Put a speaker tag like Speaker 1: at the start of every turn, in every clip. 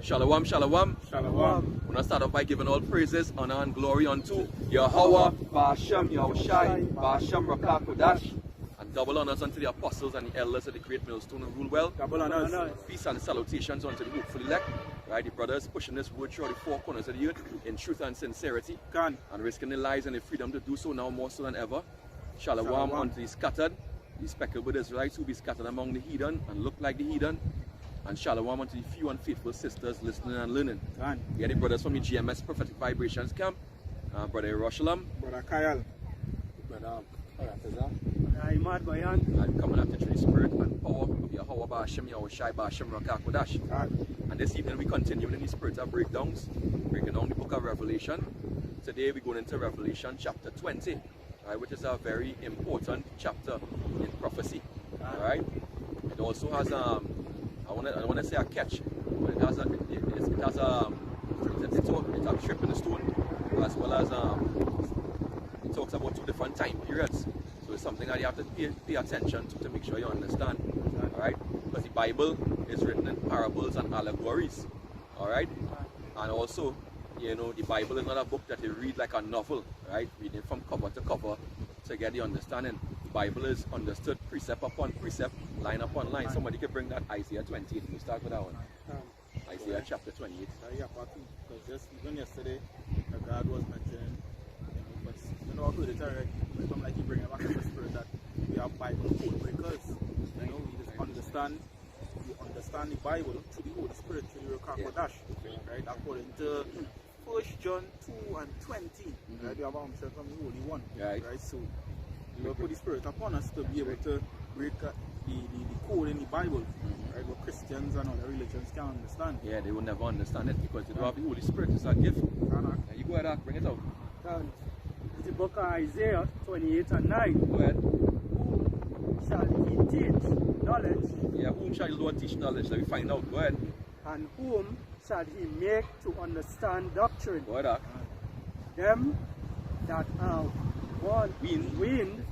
Speaker 1: Shalom, shalom.
Speaker 2: Shalom.
Speaker 1: We're going to start off by giving all praises, honor, and glory unto Yahweh, Ba'ashem, Yahushai, Ba'ashem, Rakah, Kodash, and double honors unto the apostles and the elders of the great millstone who rule well.
Speaker 2: Double honors.
Speaker 1: Peace and salutations unto the hopeful elect. Right, the brothers pushing this word through the four corners of the earth in truth and sincerity, and risking their lives and their freedom to do so now more so than ever. Shalom unto the scattered, the speckled Israelites who be scattered among the heathen and look like the heathen. And shalom unto the few unfaithful sisters listening and learning. We are the brothers from the GMS Prophetic Vibrations Camp. Brother Roshalam.
Speaker 2: Brother Kyle.
Speaker 3: Brother Arataza.
Speaker 2: Ahmad Bayan.
Speaker 1: And coming after through the spirit and power of Yahweh Ba'ashem, Yahushai, Ba'ashem, Rakah, Kodash. And this evening we continue in the spirit of breakdowns, breaking down the book of Revelation. Today we're going into Revelation chapter 20, right, which is a very important chapter in prophecy. Alright? It also has I want to say a catch, but it has a trip in the stone, as well as it talks about two different time periods. So it's something that you have to pay attention to make sure you understand. Alright? Because the Bible is written in parables and allegories. Alright? And also, you know, the Bible is not a book that you read like a novel, right? Reading from cover to cover to get the understanding. The Bible is understood precept upon precept, line upon line. Somebody could bring that Isaiah 28. We start with that one. Isaiah chapter 28.
Speaker 3: Yeah, because just even yesterday, God was mentioning, you know, I heard it already. It's like you bring it back in the spirit that we have Bible code breakers. You know, we just understand the Bible through the Holy Spirit, through the Rakah Kodash, right? According to 1 John 2 and 20, right? We have our from the Holy One, right? So we will put the Spirit upon us to be able to break the code in the Bible, right? What Christians and other religions can't understand.
Speaker 1: Yeah, they will never understand it because they don't have the Holy Spirit. It's a gift. You go ahead, bring it out.
Speaker 2: The book of Isaiah 28 and 9.
Speaker 1: Go ahead.
Speaker 2: Whom shall he teach knowledge?
Speaker 1: Yeah, whom shall the Lord teach knowledge? Let me find out. Go ahead.
Speaker 2: And whom shall he make to understand doctrine?
Speaker 1: Go ahead.
Speaker 2: Them that are weaned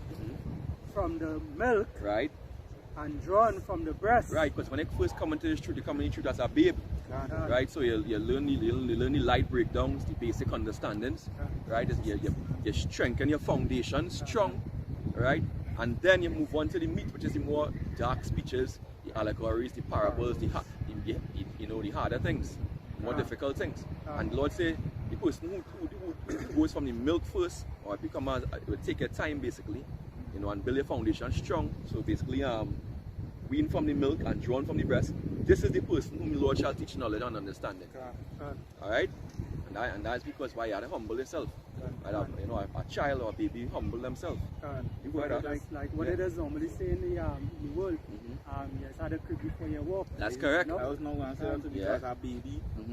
Speaker 2: from the milk,
Speaker 1: right,
Speaker 2: and drawn from the breast.
Speaker 1: Right, because when they first come into this truth, they come into truth as a babe. Right, so you learn the light breakdowns, the basic understandings, right? You strengthen your foundation strong, right? And then you move on to the meat, which is the more dark speeches, the allegories, the parables, the harder things, more difficult things. And the Lord say, the person who goes from the milk first, or it will take your time basically, you know, and build your foundation strong. So basically, weaned from the milk and drawn from the breast, this is the person whom the Lord shall teach knowledge and understanding. Alright? And that's because why you have to humble yourself. You know, a child or a baby humble themselves. You go ahead.
Speaker 2: Like what it is normally say in the world, you had a crib before you walk.
Speaker 1: That's correct.
Speaker 3: I was not going to say that because a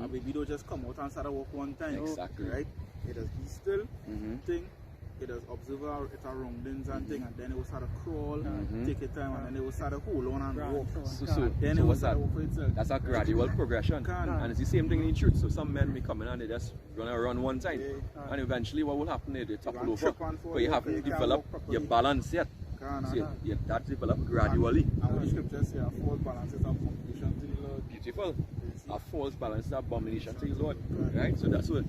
Speaker 3: baby don't just come out and start to walk one time.
Speaker 1: Exactly.
Speaker 3: Right? It does be still, thing. It does observe its surroundings and thing, and then it will start to crawl, take its time, and then it will start to hold on and walk. Then it will start to walk for itself.
Speaker 1: That's a gradual progression. And it's the same thing in the truth. So some men may come in and they just gonna run one time. And eventually what will happen is they topple over. But you haven't developed your balance yet. So that develops gradually.
Speaker 3: And the scriptures say a false balance is abomination to the Lord.
Speaker 1: Beautiful. A false balance is abomination to the Lord. Right? So that's what,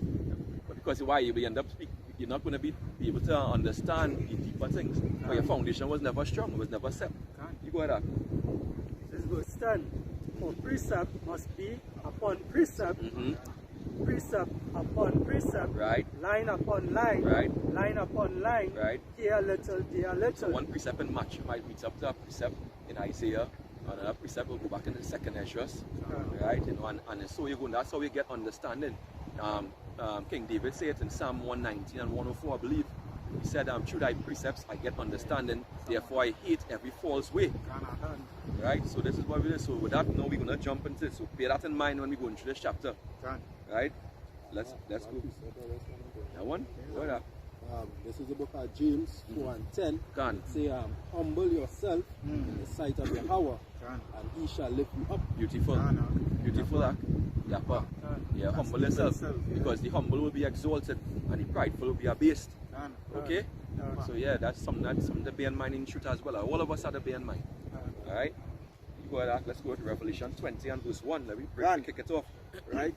Speaker 1: because why you end up speaking. You're not going to be able to understand the deeper things. But your foundation was never strong, it was never set. You go ahead.
Speaker 2: This goes stand. For precept must be upon precept, precept upon precept,
Speaker 1: right?
Speaker 2: Line upon line,
Speaker 1: right?
Speaker 2: Line upon line,
Speaker 1: right?
Speaker 2: Dear little, dear little.
Speaker 1: So one precept in Matthew might meet up to a precept in Isaiah. Another precept will go back in the second Esdras, right? You know, and so you go. That's how we get understanding. King David said it in Psalm 119 and 104, I believe. He said, through thy precepts I get understanding, therefore I hate every false way. Right? So this is what we do. So with that, now we're going to jump into it. So bear that in mind when we go into this chapter. Right? Let's go. That one? What
Speaker 4: this is the book of James 4 and 10. It say, humble yourself in the sight of Yahweh, and he shall lift you up.
Speaker 1: Beautiful. Beautiful. Yeah, humble yourself, because the humble will be exalted and the prideful will be abased. Okay? So yeah, that's something to bear in mind in truth as well. All of us have to bear in mind. Alright? You go ahead, let's go to Revelation 20 and verse 1. Let me kick it off.
Speaker 3: right?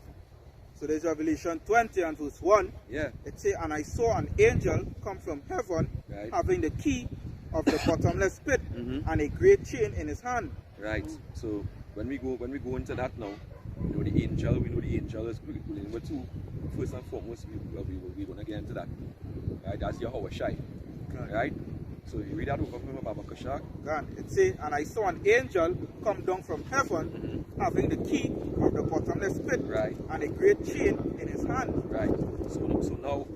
Speaker 3: So there's Revelation 20 and verse 1.
Speaker 1: Yeah.
Speaker 3: It says, and I saw an angel come from heaven,
Speaker 1: Right.
Speaker 3: having the key of the bottomless pit
Speaker 1: Mhm.
Speaker 3: and a great chain in his hand.
Speaker 1: Right. So when we go into that now, we know the angel is number two. First and foremost, we're gonna get into that. Right, that's Yahweh Shai. Right? So you read that over from Babakashak.
Speaker 3: It says, and I saw an angel come down from heaven, having the key of the bottomless pit
Speaker 1: Right.
Speaker 3: and a great chain in his hand.
Speaker 1: Right. So now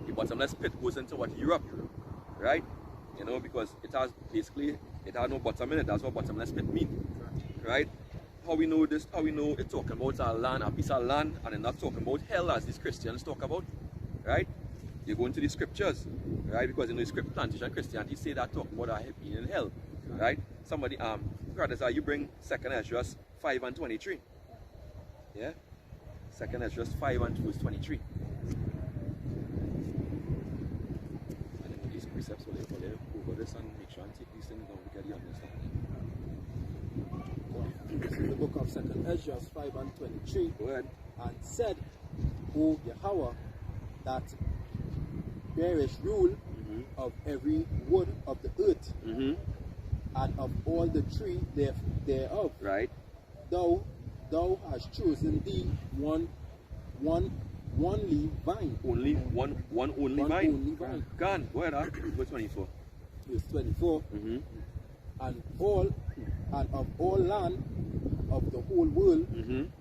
Speaker 1: the bottomless pit goes into what? Europe. Right? You know, because it has no bottom in it. That's what bottomless pit means. Right? How we know this? How we know it's talking about a land, a piece of land, and they're not talking about hell as these Christians talk about. Right? You go into the scriptures, right? Because in the script plantation Christianity say that talking about being in hell. Right? Somebody brothers, you bring 2nd Ezra 5 and 23. Yeah? 2nd Ezra 5 and verse 23. And then these precepts will over this and make sure and take these things down to get the understanding.
Speaker 4: This is the book of 2nd Ezra 5 and 23.
Speaker 1: Go ahead.
Speaker 4: And said, O Yahweh, that bearest rule of every wood of the earth, and of all the tree thereof.
Speaker 1: Right.
Speaker 4: Thou hast chosen thee one only vine.
Speaker 1: Only one only vine.
Speaker 4: Only vine.
Speaker 1: Gone. Go ahead, verse 24.
Speaker 4: Verse 24. And of all land of the whole world,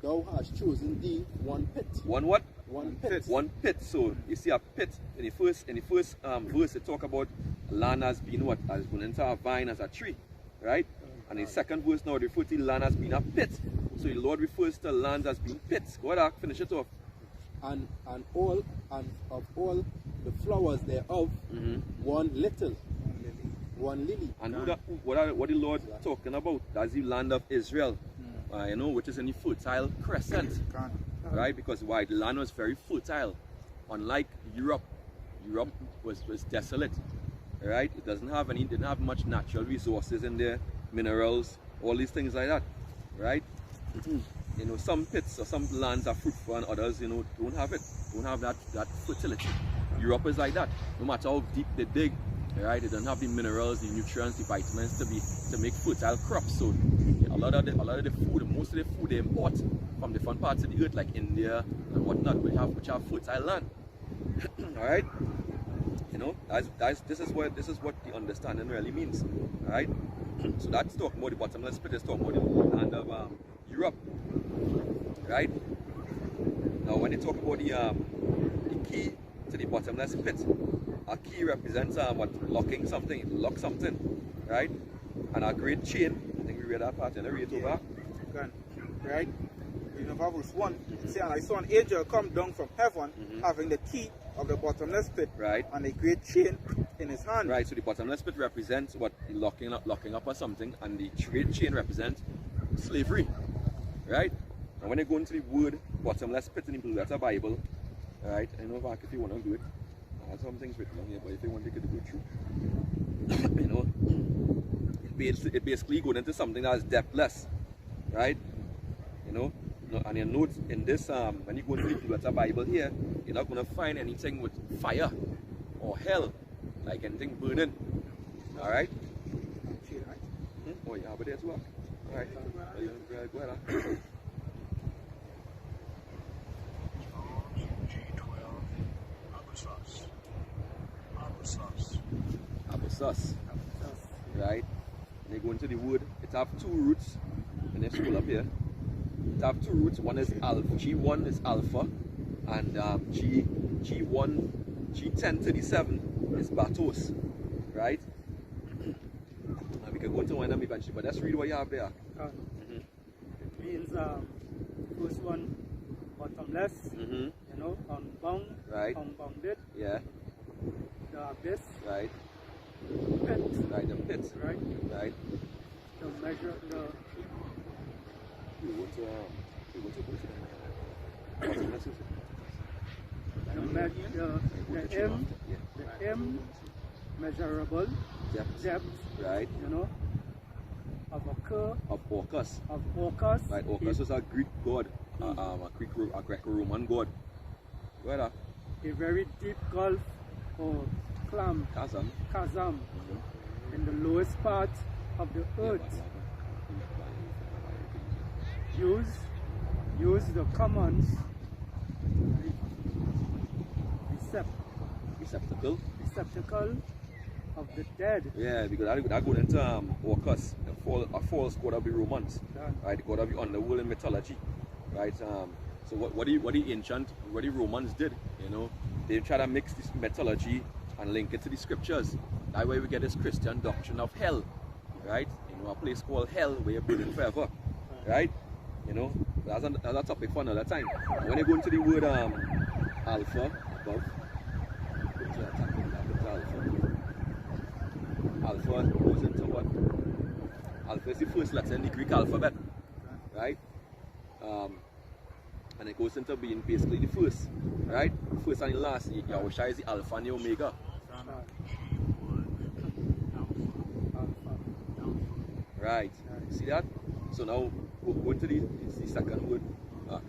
Speaker 4: thou hast chosen thee one pit.
Speaker 1: One what?
Speaker 4: One pit.
Speaker 1: One pit. So you see a pit in the first verse. It talk about land as being what? As going into a vine as a tree, right? And in the second verse now it refers to land as being a pit. So the Lord refers to land as being pits. Go ahead, finish it off.
Speaker 4: And of all the flowers thereof, one little, one lily.
Speaker 1: And what the Lord talking about? That's the land of Israel, you know, which is in the fertile crescent, right? Because why? The land was very fertile, unlike Europe. Europe was desolate, right? It didn't have much natural resources in there, minerals, all these things like that, right? You know, some pits or some lands are fruitful and others, you know, don't have that fertility. Europe is like that. No matter how deep they dig, right? They don't have the minerals, the nutrients, the vitamins to make fertile crops. So a lot of the food, most of the food they import from different parts of the earth, like India and whatnot, which have fertile land. All right. You know, this is what the understanding really means. All right. So that's talking about the bottomless pit. Is talking about the land of Europe. Right. Now, when they talk about the key to the bottomless pit, a key represents locking something, lock something, right? And a great chain. I think we read that part and read it over.
Speaker 3: Right? In verse 1, it says, and I saw an angel come down from heaven, having the key of the bottomless pit,
Speaker 1: right,
Speaker 3: and a great chain in his hand.
Speaker 1: Right. So the bottomless pit represents what? The locking up or something, and the great chain represents slavery, right? And when you go into the word bottomless pit in the Blue Letter Bible, right? I know back if you want to do it. Some things written on here, but if you want to go through, you know, it basically goes into something that's depthless, right? You know, and you note in this, when you go into the Blue Letter Bible here, you're not going to find anything with fire or hell, like anything burning, all right? Oh, you have it there too, all right? Go ahead. Sus, right? And they go into the word. It have two roots, and they scroll up here. It have two roots. One is alpha. G1 is alpha, and G1037 is batos, right? And we can go into one of them eventually, but let's read what you have there.
Speaker 2: It means first one bottomless, you know, unbound,
Speaker 1: right?
Speaker 2: unbounded,
Speaker 1: yeah.
Speaker 2: The abyss,
Speaker 1: right?
Speaker 2: Pit.
Speaker 1: Right, the pit.
Speaker 2: Right.
Speaker 1: Right.
Speaker 2: The measure, the...
Speaker 1: You want to
Speaker 2: the M measurable
Speaker 1: depth,
Speaker 2: right?
Speaker 1: You know,
Speaker 2: of occur,
Speaker 1: of Orcus.
Speaker 2: of Orcus.
Speaker 1: Right, Orcus was a Greek god, a Greco-Roman god. Where
Speaker 2: A very deep gulf or
Speaker 1: chasm.
Speaker 2: chasm in the lowest part of the earth. Use the commons receptacle of the dead.
Speaker 1: Yeah, because that go into Orcus, a false god of the Romans, right? The god of the underworld in mythology, right? So what the Romans did, you know, they try to mix this mythology and link it to the scriptures. That way we get this Christian doctrine of hell, right? You know, a place called hell where you're burning forever, right? You know, that's a topic for another time. When you go into the word alpha above, alpha goes into what? Alpha is the first letter in the Greek alphabet, right? And it goes into being basically the first, right? The first and the last. Yahweh is the alpha and the omega. Right. See that? So now go into the second word. Go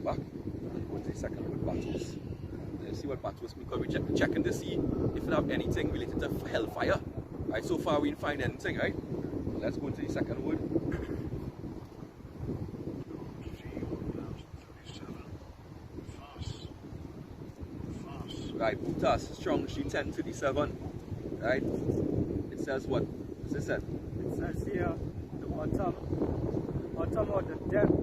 Speaker 1: back and go into the second word, battles. Let's see what battles mean, because we're checking to see if we have anything related to hellfire. Right, so far we didn't find anything, right? So let's go into the second word. Right, Butas, strong G1037. Right? It says what? What's it said?
Speaker 2: It says here the bottom or the depth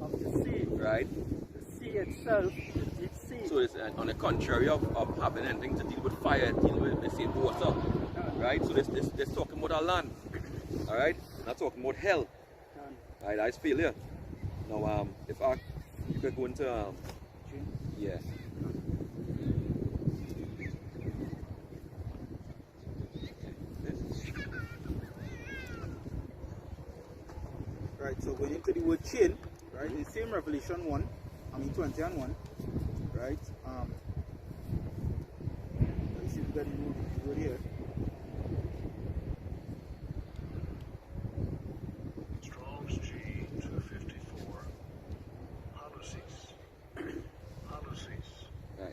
Speaker 2: of the sea.
Speaker 1: Right.
Speaker 2: The sea itself, the deep sea.
Speaker 1: So it's on the contrary of having anything to deal with fire, deal with, let's say, water. Right? So this talking about our land. Alright? Not talking about hell. Right, that's failure. Now if you could go into yeah.
Speaker 3: Right, so going into the word chain, right, the same Revelation 20 and 1, right, let's see if we got the word here.
Speaker 5: Strong's G254, Holocene.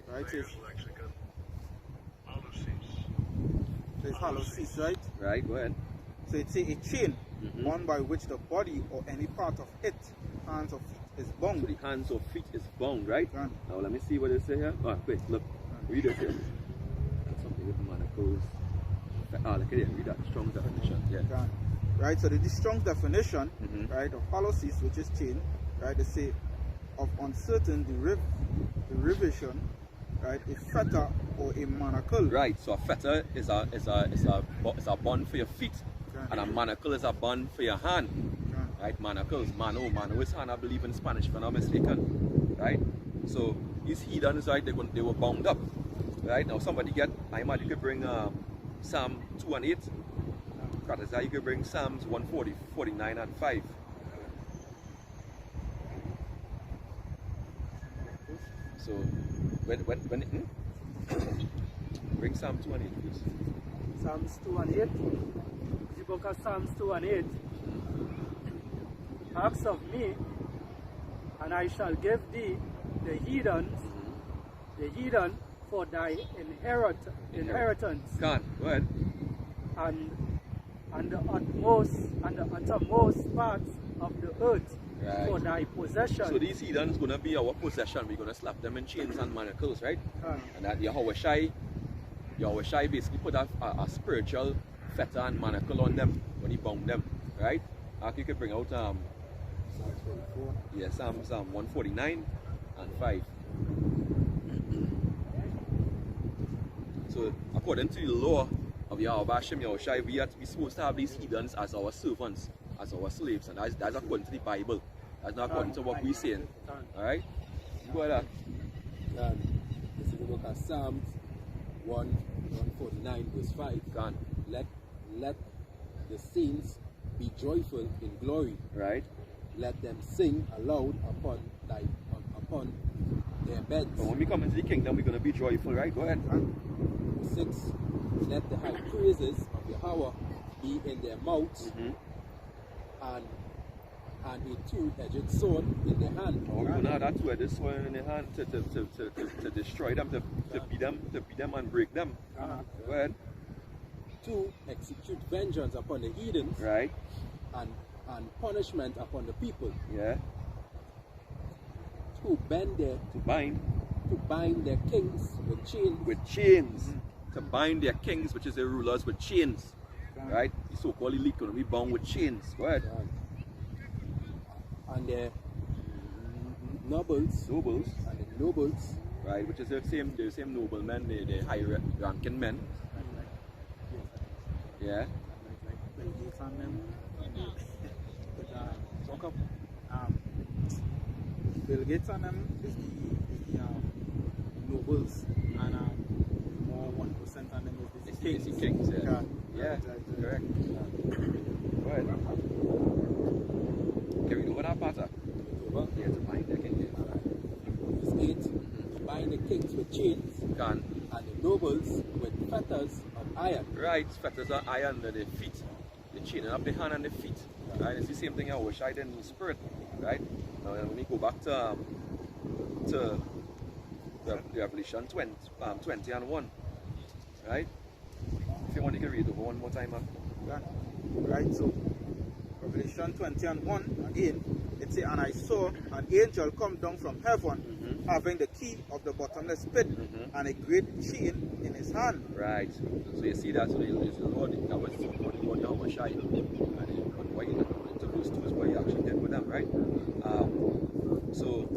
Speaker 3: Right,
Speaker 5: Thayer's lexicon, Holocene.
Speaker 3: So it's Holocene, right?
Speaker 1: Right, go ahead.
Speaker 3: So it's a chain, one by which the body or any part of it, hands or feet, is bound.
Speaker 1: So the hands or feet is bound, right?
Speaker 3: Right.
Speaker 1: Now let me see what it say here. Oh, wait, look. Read it here. Something with manacles. Look at it. Read that strong definition. Yeah.
Speaker 3: Right, so the strong definition, right, of holocene, which is chain, right, they say of uncertain derivation, right, a fetter or a manacle.
Speaker 1: Right, so a fetter is a bond for your feet, and a manacle is a bond for your hand. Right, manacles, mano is hand, I believe, in Spanish, if I'm not mistaken. Right, so these heathens, right, they were bound up. Right, now somebody I imagine you could bring Psalm 2 and 8. You could bring Psalms 140, 49 and 5. So when bring Psalm 2 and 8, please.
Speaker 2: Psalms 2 and 8. The book of Psalms 2 and 8. Ask of me, and I shall give thee the heathen for thy inheritance.
Speaker 1: Go ahead.
Speaker 2: And the uttermost parts of the earth for thy possession.
Speaker 1: So these heathens gonna be our possession. We're gonna slap them in chains and manacles, right? And that Yahweh Shai basically put a spiritual fetter and manacle on them when he bound them, right? You could bring out Psalm 149 and 5. So according to the law of Yahweh Hashem Yahushai, we are supposed to have these heathens as our servants, as our slaves, and that's according to the Bible. That's not according to what we're saying. Alright? Go ahead.
Speaker 4: This is the book of Psalms 149 verse 5. Let the saints be joyful in glory.
Speaker 1: Right.
Speaker 4: Let them sing aloud upon their beds.
Speaker 1: But when we come into the kingdom, we're going to be joyful, right? Go ahead.
Speaker 4: 6. Let the high praises of Yahweh be in their mouths, and a two-edged sword in their hand.
Speaker 1: Oh, no, that's where this one in the hand to destroy them, to beat them and break them. Go ahead.
Speaker 4: To execute vengeance upon the heathens,
Speaker 1: Right.
Speaker 4: and punishment upon the people.
Speaker 1: Yeah.
Speaker 4: To bind their kings with chains.
Speaker 1: With chains. To bind their kings, which is their rulers, with chains. Right? The so-called elite going to be bound with chains. Go ahead.
Speaker 4: And their nobles. And the nobles.
Speaker 1: Right, which is the same noblemen, the high ranking men. Yeah.
Speaker 3: Bill Gates and them.
Speaker 1: Talk up.
Speaker 3: Bill Gates and them is the nobles, and more 1% and them is the kings.
Speaker 1: It's the kings, yeah. Yeah,
Speaker 3: Right.
Speaker 1: correct. Go ahead. Can we do what that part? Yeah, to bind the kings.
Speaker 4: Verse 8. To bind the kings with chains.
Speaker 1: Can.
Speaker 4: And the nobles with fetters of iron.
Speaker 1: Right, fetters of iron on the feet. The chain up the hand and the feet. Right, it's the same thing I wish I did in the spirit. Right? Now when we go back to Revelation 20 and 1. Right? If you want, you can read it over one more time.
Speaker 3: Right, so Revelation 20 and 1 again, it says, and I saw an angel come down from heaven, having the key of the bottomless pit, and a great chain in his hand. Right.
Speaker 1: So you see that, so the Lord, that was the Lord Yahweh Shai. And what you into verse 2 is what he actually did with them, right? So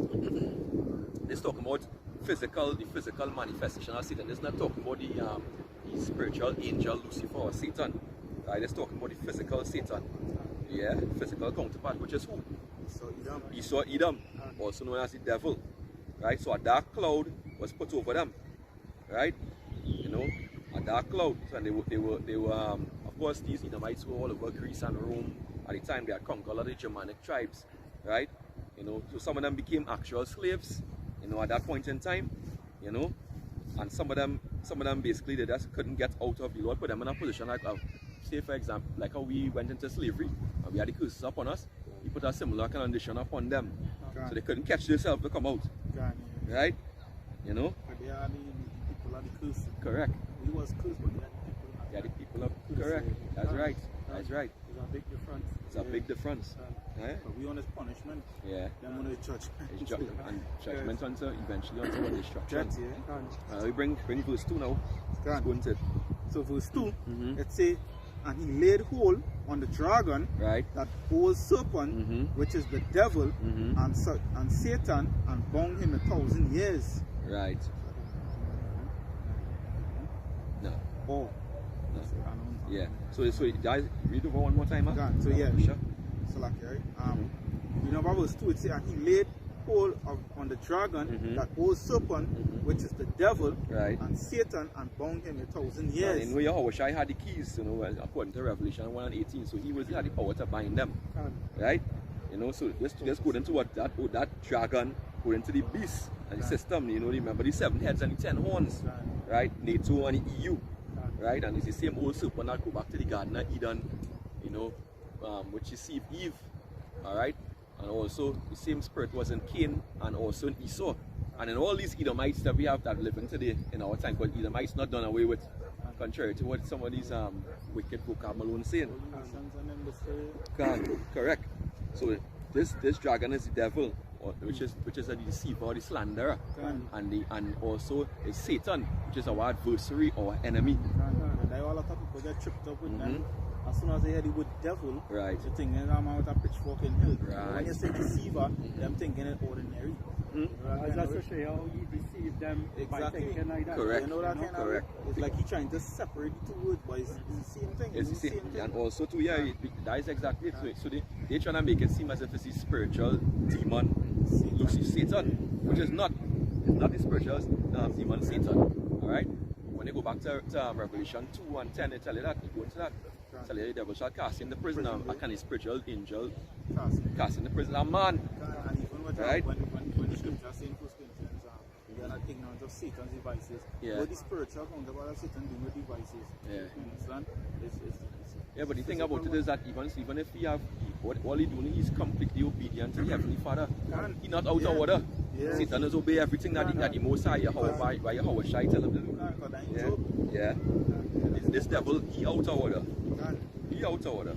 Speaker 1: this talking about the physical manifestation of Satan. It's not talking about the spiritual angel Lucifer or Satan. Right? It's talking about the physical Satan. Yeah, physical counterpart, which is who? Esau Edom, also known as the devil. Right? So a dark cloud was put over them. Right? You know, a dark cloud. So, and they were of course these Edomites were all over Greece and Rome. At the time they had conquered all of the Germanic tribes. Right? You know, so some of them became actual slaves, you know, at that point in time, you know, and some of them basically they just couldn't get out of the Lord put them in a position like, say for example, like how we went into slavery and we had the curses upon us. He put a similar condition upon them, so they couldn't catch themselves to come out, right? You know.
Speaker 3: But they are the people of the curse.
Speaker 1: Correct.
Speaker 3: He was cursed, but
Speaker 1: they are the people of correct. That's right. That's right.
Speaker 3: There's a big difference.
Speaker 1: It's a big difference.
Speaker 3: But we on his punishment.
Speaker 1: Yeah.
Speaker 3: Them on his judgment.
Speaker 1: And judgment unto eventually unto what destruction.
Speaker 3: Yeah.
Speaker 1: We bring verse 2 now. Let's go into it.
Speaker 3: So verse 2, it says, and he laid hold on the dragon,
Speaker 1: right,
Speaker 3: that old serpent, which is the devil, and Satan, and bound him 1,000 years.
Speaker 1: Right. No.
Speaker 3: Oh.
Speaker 1: No. Yeah. So guys, read over one more time.
Speaker 3: So yeah.
Speaker 1: Sure.
Speaker 3: So like, right? You know about verse 2, it says, and he laid hold on the dragon, that old serpent, which is the devil,
Speaker 1: right,
Speaker 3: and Satan, and bound him 1,000 years.
Speaker 1: And Yahweh Shai had the keys, you know, according to Revelation 1 and 18. So he had the power to bind them. Right? You know, so let's go into what that dragon, go into the beast and the system, you know, remember the 7 heads and the 10 horns. Right? NATO and the EU. Right? And it's the same old serpent that go back to the Garden of Eden, you know, which deceived Eve. Alright? And also the same spirit was in Cain and also in Esau. And in all these Edomites that we have that living today in our time, because Edomites not done away with, contrary to what some of these wicked folk are Malone saying. Correct. So this dragon is the devil, which is a deceiver or the slanderer, and also is Satan, which is our adversary or enemy.
Speaker 3: And all of people get tripped up with them. As soon as they hear the word devil,
Speaker 1: right,
Speaker 3: you think I'm out of pitchfork in hell. Right. When you say deceiver, them thinking it ordinary.
Speaker 2: That's to show how you deceive them by thinking like that.
Speaker 1: Correct.
Speaker 3: You know that kind
Speaker 1: correct.
Speaker 3: It's like he's trying to separate the two words, but it's the same thing.
Speaker 1: It's the same thing. And also too, yeah, that is exactly it. So they're trying to make it seem as if it's a spiritual demon, Lucifer, Satan, which is not. It's not the spiritual demon Satan. Alright? When you go back to Revelation 2 and 10, they tell you that. You go into that. Tell you the devil shall cast in the prison, a kind of spiritual angel cast in the prison, a man.
Speaker 3: And even with
Speaker 1: right?
Speaker 3: When the scripture saying 1 Corinthians, ignorance of Satan's devices.
Speaker 1: Yeah.
Speaker 3: What the spiritual counterpart of Satan do with devices.
Speaker 1: Yeah.
Speaker 3: You understand?
Speaker 1: Yeah, but the thing about it is that even if he have, all he doing, he's completely obedient to the Heavenly Father. He's not out of order.
Speaker 3: Yeah.
Speaker 1: Satan is obey everything that the Most High, by Yahweh Shai tell him to do. Yeah. This devil, he out of order. He out of order.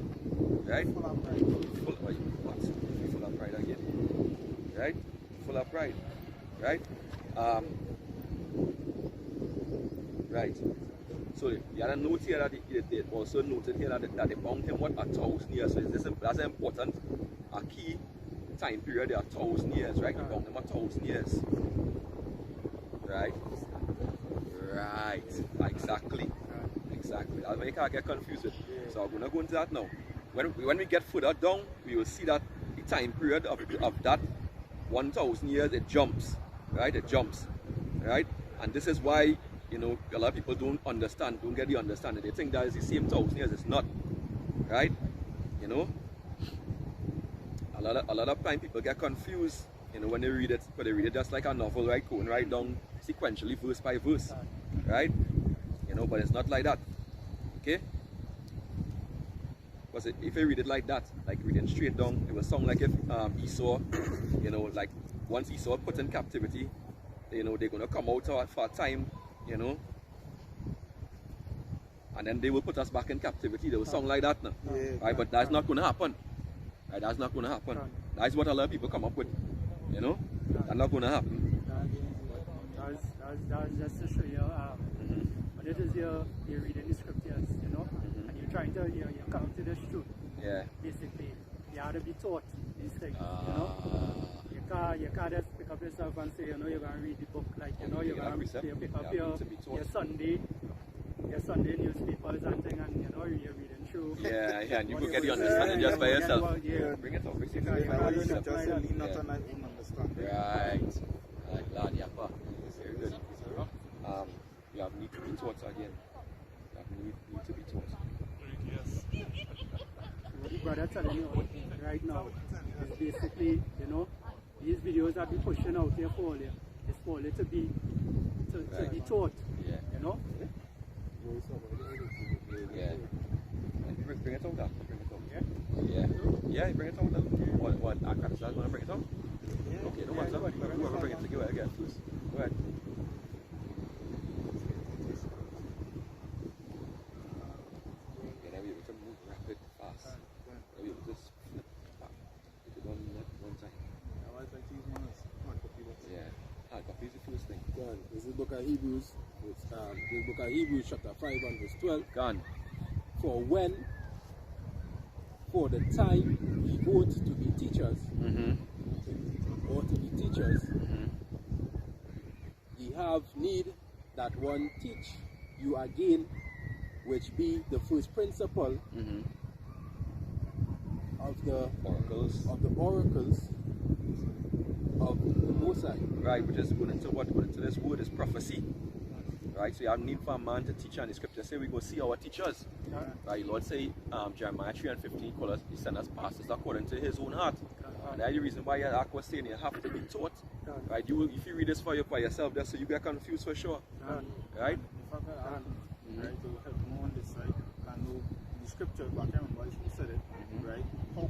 Speaker 1: Right? Full of pride again. Right? Full of pride. Right? Right. So the other note here that they also noted here that they bound him what 1,000 years. So that's important. A key time period, they are 1,000 years, right? They bound him 1,000 years. Right? Right. Exactly. Exactly. That's why you can't get confused with. So I'm gonna go into that now. When we get further down, we will see that the time period of that 1,000 years, it jumps. Right? It jumps. Right? And this is why, you know, a lot of people don't understand, don't get the understanding. They think that is the same 1,000 years. It's not. Right? You know? A lot of time people get confused, you know, when they read it, but they read it just like a novel, right? Going right down sequentially, verse by verse. Right? You know, but it's not like that. Okay? Because if you read it like that, like reading straight down, it will sound like if Esau, you know, like once Esau put in captivity, you know, they're going to come out for a time, you know, and then they will put us back in captivity. They will sound like that now. Right? But that's not going to happen. Right? That's not going to happen. That's what a lot of people come up with. You know? That's not going to happen.
Speaker 2: That's just to show you what it is you're reading the scriptures, you know, and you're trying to, you're coming to this truth.
Speaker 1: Yeah.
Speaker 2: Basically, you have to be taught these things, you know. You can't just pick up yourself and say, you know, you're going to read the book, like, you know, you're going to pick up your Sunday newspapers and thing, and, you know, you're reading through.
Speaker 1: Yeah, and you could get the understanding just by yourself. Bring it up. Right. Like that, yeah. Very good. You have need to be taught again. You have need to be taught.
Speaker 5: Yes.
Speaker 2: What the brother telling you right now is basically, you know, these videos that we're pushing out here for you, is for you to be taught.
Speaker 1: Yeah.
Speaker 2: You know?
Speaker 1: Yeah. Bring it out there. Bring it out. Yeah. Yeah, bring it out there. What? I can't start when I bring it out? Okay, no matter. Whoever bring it to go ahead again first. Go ahead. Okay, now we're able to move rapid, fast. Now we're able to flip back. If you don't one time. Yeah. Hard copy is the first thing.
Speaker 4: Gone. This is the book of Hebrews. This is the book of Hebrews chapter 5 and verse 12.
Speaker 1: Gone.
Speaker 4: For the time we ought to be teachers, or to be teachers, ye have need that one teach you again, which be the first principle of the oracles of the Most High.
Speaker 1: Right, which is going into this word is prophecy. Right, so you have need for a man to teach, and the scripture say we go see our teachers. Right, Lord say Jeremiah 3:15 call us, he sent us pastors according to his own heart. And that's the reason why Ak was saying you have to be taught. Right, if you read this for yourself, that's so you get confused for sure. Right?
Speaker 3: If I could add, right, to help more on this side, I know the scripture, but I can't remember who said it, right? How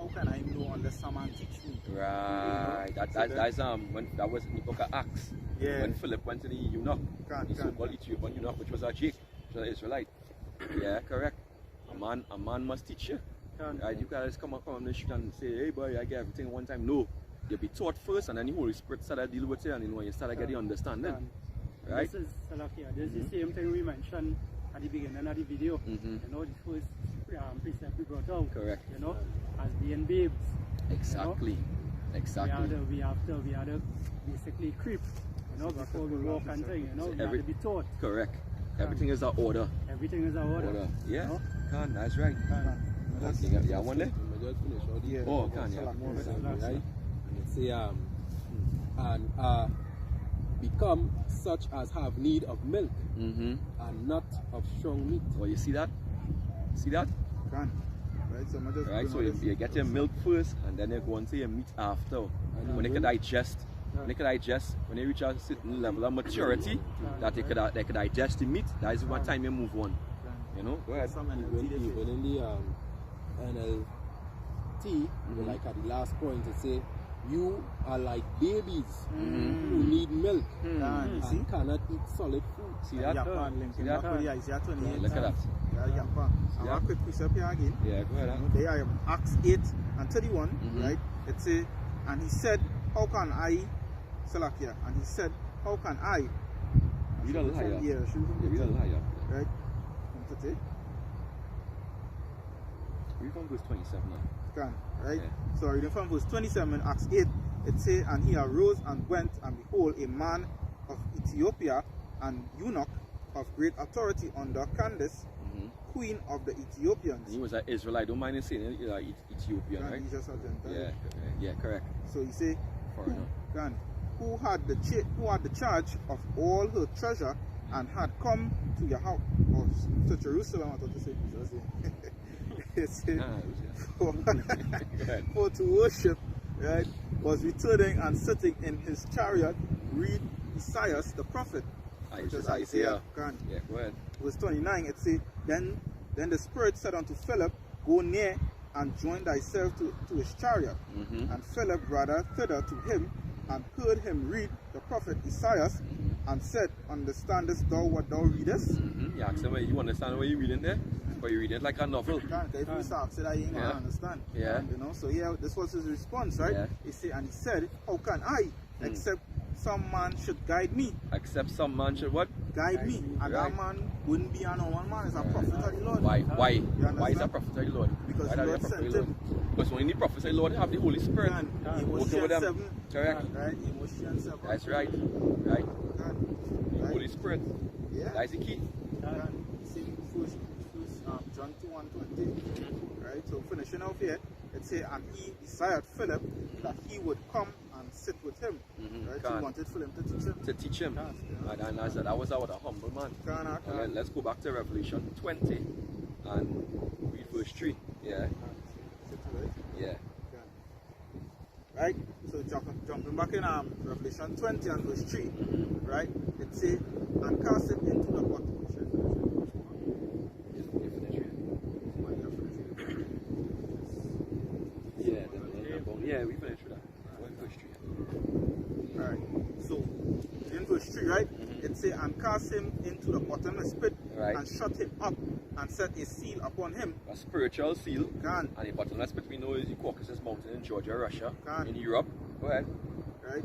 Speaker 3: can I know unless someone teach me?
Speaker 1: Right. That's when that was in the book of Acts.
Speaker 3: Yeah.
Speaker 1: When Philip went to the eunuch, the so-called Ethiopian eunuch, which was a Jake, which was an Israelite. Yeah, correct. A man must teach you. Right? You guys come on the street and say, hey boy, I get everything one time. No. You be taught first, and then the Holy Spirit start to deal with you, and then when you start to get the understanding. Right?
Speaker 2: This is Salakia. This is the same thing we mentioned at the beginning of the video. You know, the first precept we brought out.
Speaker 1: Correct.
Speaker 2: You know, as being babes.
Speaker 1: Exactly.
Speaker 2: You know?
Speaker 1: Exactly.
Speaker 2: We have to basically creep, you know, before we walk and thing, you know, we have to be taught.
Speaker 1: Correct. Everything is an order.
Speaker 2: Everything is an order.
Speaker 1: Yeah.
Speaker 2: You know?
Speaker 1: Can, that's right. Yeah, one there? Oh, can, yeah.
Speaker 4: Right? And it say, become such as have need of milk and not of strong meat.
Speaker 1: Oh, you see that? See that?
Speaker 3: Can. Right,
Speaker 1: so you get your milk first, and then you go on to your meat after. When you can digest. They could digest, when they reach a certain level of maturity, that they could digest the meat. That is what time you move on. You know, go ahead.
Speaker 4: Even in the NLT, like at the last point, it say, you are like babies who need milk and cannot eat solid food.
Speaker 1: See that?
Speaker 3: See that?
Speaker 1: Look at that.
Speaker 3: I have a quick precept here again.
Speaker 1: Yeah, go ahead.
Speaker 3: They are Acts 8 and 31, right? It say, and he said, how can I, Salakia, and he said, how can I?
Speaker 1: Read a little higher.
Speaker 3: Yeah,
Speaker 1: Read a little higher.
Speaker 3: Right? From 30.
Speaker 1: Read from verse 27 now.
Speaker 3: Can, right?
Speaker 1: Yeah.
Speaker 3: So reading from verse 27 in Acts 8, it say, and he arose and went, and behold, a man of Ethiopia, and eunuch of great authority under Candace, queen of the Ethiopians.
Speaker 1: And he was an Israelite. Don't mind him saying Ethiopian, right?
Speaker 3: He's just a Gentile.
Speaker 1: Yeah, correct.
Speaker 3: So he say,
Speaker 1: Foreigner.
Speaker 3: who had the charge of all her treasure, and had come to your house, or to Jerusalem, I thought to say, for to worship, right, was returning and sitting in his chariot, read Isaiah the prophet. Which is Isaiah.
Speaker 1: Yeah, go ahead.
Speaker 3: Verse 29, it says, then the Spirit said unto Philip, go near and join thyself to his chariot. And Philip brought thither to him, and heard him read the prophet Isaiah, and said, understandest thou what thou readest?
Speaker 1: Yeah, ask him, you understand what you're reading there? But you read it like a novel.
Speaker 3: If you start say that, you ain't gonna understand.
Speaker 1: Yeah.
Speaker 3: You know, so yeah, this was his response, right?
Speaker 1: Yeah.
Speaker 3: He said, how can I, except some man should guide me?
Speaker 1: Except some man should what?
Speaker 3: Guide me. And that man wouldn't be an one man, is a prophet of the Lord.
Speaker 1: Why? Why is a prophet of the Lord?
Speaker 3: Because
Speaker 1: why
Speaker 3: the Lord sent him.
Speaker 1: Because when the prophets of the Lord have the Holy Spirit.
Speaker 3: Emotion
Speaker 1: over them.
Speaker 3: 7.
Speaker 1: Correct.
Speaker 3: Right? Emotion 7.
Speaker 1: That's right. Right. The Holy Spirit.
Speaker 3: Yeah.
Speaker 1: That's the key.
Speaker 3: See first John 2:1-20. Right? So finishing off here, it say, and he desired Philip that he would come and sit with him. Right? So he wanted Philip to teach him.
Speaker 1: To teach him. And I said, that was our humble man. Let's go back to Revelation 20 and read verse 3. Yeah. Yeah.
Speaker 3: Right? So jumping back in Revelation 20 and verse 3, right? It say, and cast him into the bottom.
Speaker 1: Yeah, we finished with that. Verse 3.
Speaker 3: Alright. So in verse 3, right? It say, and cast him into the bottomless pit, and shut him up, and set a seal upon him.
Speaker 1: A spiritual seal.
Speaker 3: And
Speaker 1: a bottomless pit we know is the Caucasus Mountain in Georgia, Russia, in Europe. Go ahead.
Speaker 3: Right?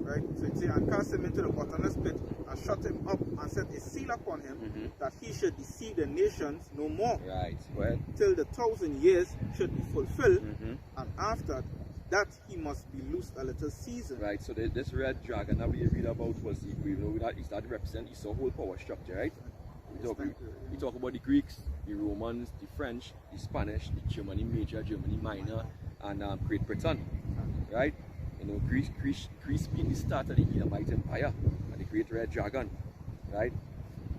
Speaker 3: Right? So it say, and cast him into the bottomless pit, and shut him up, and set a seal upon him, that he should deceive the nations no more.
Speaker 1: Right. Go ahead.
Speaker 3: Till the 1,000 years should be fulfilled, and after that he must be loosed a little season.
Speaker 1: Right. So this red dragon that we read about was we know that is that represent his whole power structure, right? We talk about the Greeks, the Romans, the French, the Spanish, the Germany Major, Germany Minor, and Great Britain, right? You know, Greece being the start of the Edomite Empire, and the Great Red Dragon, right?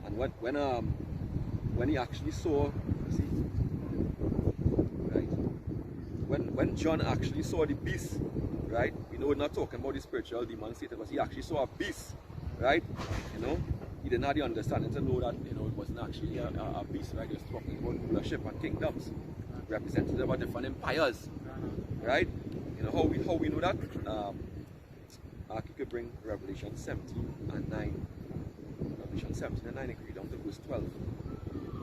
Speaker 1: And when he actually saw, see, right? When John actually saw the beast, right? We know we're not talking about the spiritual demon Satan, because he actually saw a beast, right? You know, he didn't have the understanding to know that, you know, it wasn't actually a beast, right? He was talking about rulership and kingdoms, representative of different empires, right? You know how we know that? You could bring Revelation 17 and 9. Revelation 17 and 9, it read down to verse 12.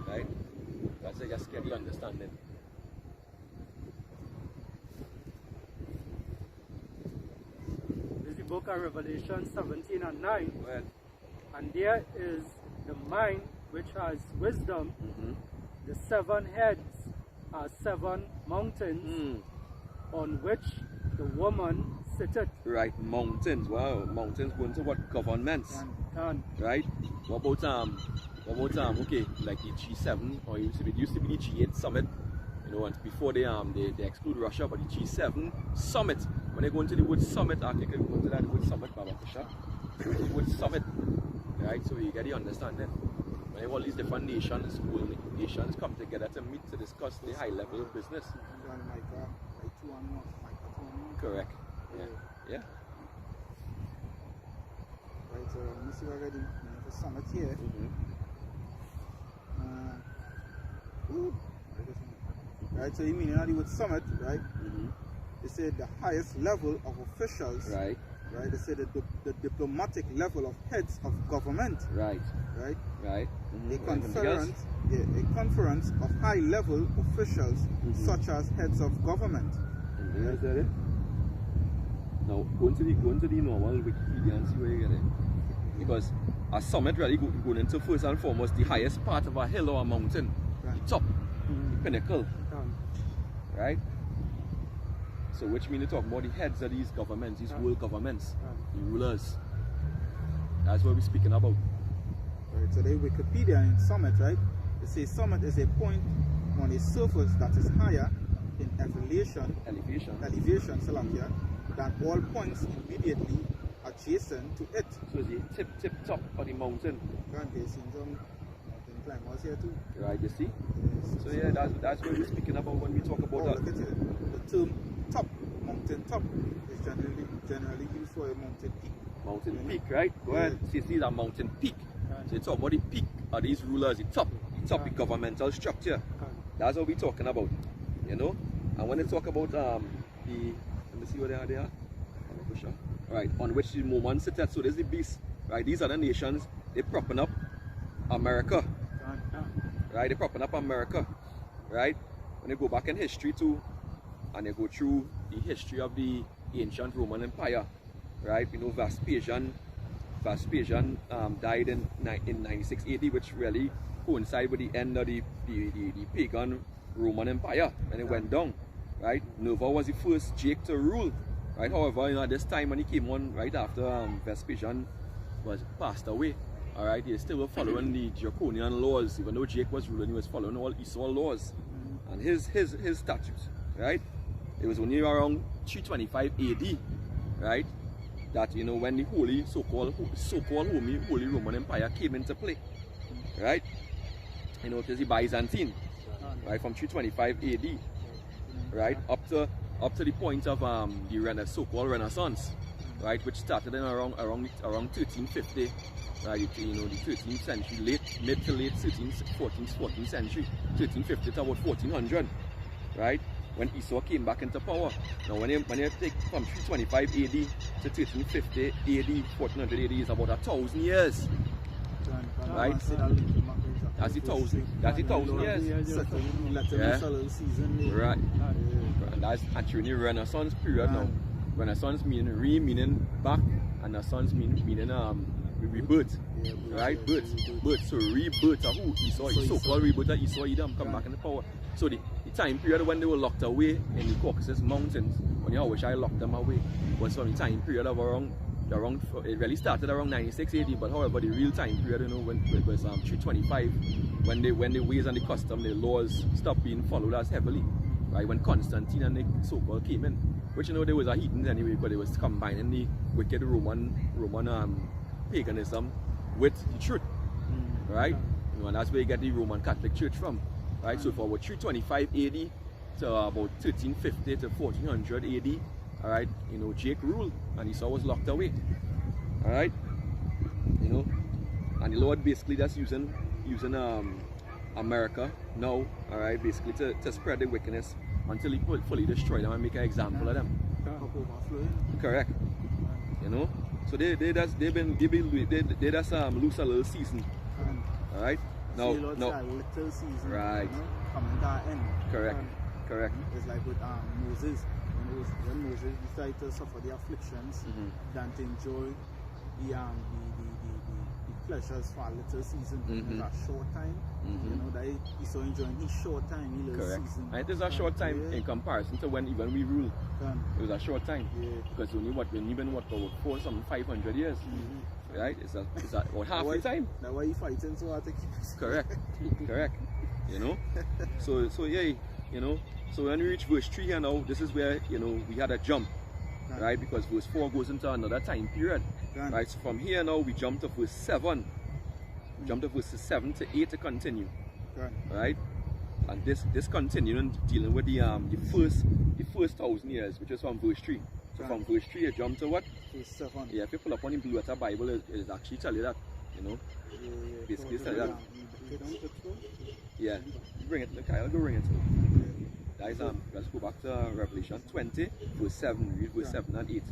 Speaker 1: Right? That's just get the understanding.
Speaker 2: This is the book of Revelation 17 and 9.
Speaker 1: Well,
Speaker 2: and there is the mind which has wisdom. The 7 heads are 7 mountains on which the woman sitteth.
Speaker 1: Right, mountains. Wow, mountains going to what? Governments. Right? What about okay, like the G7, or it used to be the G8 summit, you know, and before they exclude Russia, but the G7 summit. When they go into the word summit, I think they go into that word summit, Baba Kusha. The word summit. Right? So you get the understanding. And all these different nations, world nations come together to meet to discuss the high level of business. Correct. Yeah. Yeah.
Speaker 3: Right, so let me see already the summit here. Right, so you mean in with summit, right? They said the highest level of officials.
Speaker 1: Right.
Speaker 3: Right. They said the diplomatic level of heads of government.
Speaker 1: Right.
Speaker 3: Right.
Speaker 1: Right.
Speaker 3: A conference of high level officials such as heads of government.
Speaker 1: Right. Now go into the normal Wikipedia and see where you get it. Because a summit really going into first and foremost the highest part of a hill or a mountain. The top, the pinnacle. Right? So which means they talk about the heads of these governments, these world governments, the rulers. That's what we're speaking about.
Speaker 3: Right, so the Wikipedia in summit, right? They say summit is a point on a surface that is higher in elevation, Salakia, than all points immediately adjacent to it.
Speaker 1: So it's the tip top of the mountain.
Speaker 3: Here too.
Speaker 1: Right, you see? Yes. So yeah, that's what we're speaking about when we talk about that.
Speaker 3: Look at it. The term top, mountain top, is generally used for a mountain peak.
Speaker 1: Mountain peak, right? Go ahead. See that mountain peak. So you talk about the peak of these rulers, the top the governmental structure. That's what we're talking about. You know? And when they talk about let me see what they are there. Right, on which the moment sit at, so there's the beast. Right, these are the nations, they're propping up America. Right, they're propping up America. Right? When they go back in history too, and they go through the history of the ancient Roman Empire. Right? You know, Vespasian died in 96 AD, which really coincided with the end of the pagan Roman Empire, and it went down. Right? Nerva was the first Jake to rule. Right? However, you know, at this time when he came on, right after Vespasian was passed away, all right, they still were following the draconian laws. Even though Jake was ruling, he was following all Esau laws and his statutes. Right? It was only around 325 AD, right, that you know when the holy so-called holy Roman Empire came into play. Right? You know, it was the Byzantine, right, from 325 AD, right, up to the point of the so-called Renaissance, right, which started in around 1350, right, you know, the 13th century, mid to late 14th century, 1350 to about 1400, right, when Esau came back into power. Now when you take from 325 AD to 1350 AD, 1400 AD is about 1,000 years, right? That's the 1,000 years. Yeah. Right. And that's actually the Renaissance period now. Renaissance meaning back, and Renaissance meaning rebirth. Right? Birth. So rebirth of who? Esau. So-called rebirth of Esau, Edom come back into power. So the time period when they were locked away in the Caucasus Mountains, when you always locked them away, was from the time period of around it really started around 96 AD, but however the real time period, you know, when it was 325, when the ways and the custom, the laws stopped being followed as heavily, right? When Constantine and the so-called came in, which you know there was a heathens anyway, but it was combining the wicked Roman paganism with the truth, right? You know, and that's where you get the Roman Catholic Church from, right? So for about 325 AD to about 1350 to 1400 AD. All right, you know, Jake ruled and Esau was locked away. All right, you know, and the Lord basically just using America now, all right, basically to spread the wickedness until he fully destroy them and make an example of them. Correct. You know, so they just lose a little season. All right, now
Speaker 3: little season,
Speaker 1: right,
Speaker 3: you know, coming to an end.
Speaker 1: Correct.
Speaker 3: It's like with Moses. When Moses decided to suffer the afflictions, than to enjoy the pleasures for a little season, in a short time. You know that he's so enjoying his short time, his little season.
Speaker 1: And it is a short time in comparison to when even we rule. It was a short time because only for some 500 years, right? It's about half the time.
Speaker 3: That's why you fighting so hard to keep us.
Speaker 1: Correct. You know, so yeah, you know. So when we reach verse 3 here now, this is where, you know, we had a jump, right? Because verse 4 goes into another time period, right? So from here now, we jump to verse 7, Jump to verses 7 to 8 to continue.
Speaker 4: Good.
Speaker 1: Right? And this continuing dealing with the first 1,000 years, which is from verse 3. So from verse 3 you jump to what?
Speaker 4: Verse 7.
Speaker 1: Yeah, if you pull up on the Blue Letter Bible, it actually tell you that, you know. Basically tell you that. Yeah, bring it, look, I'll go bring it. Guys, let's go back to Revelation 20, verse 7, read verse 7 and 8.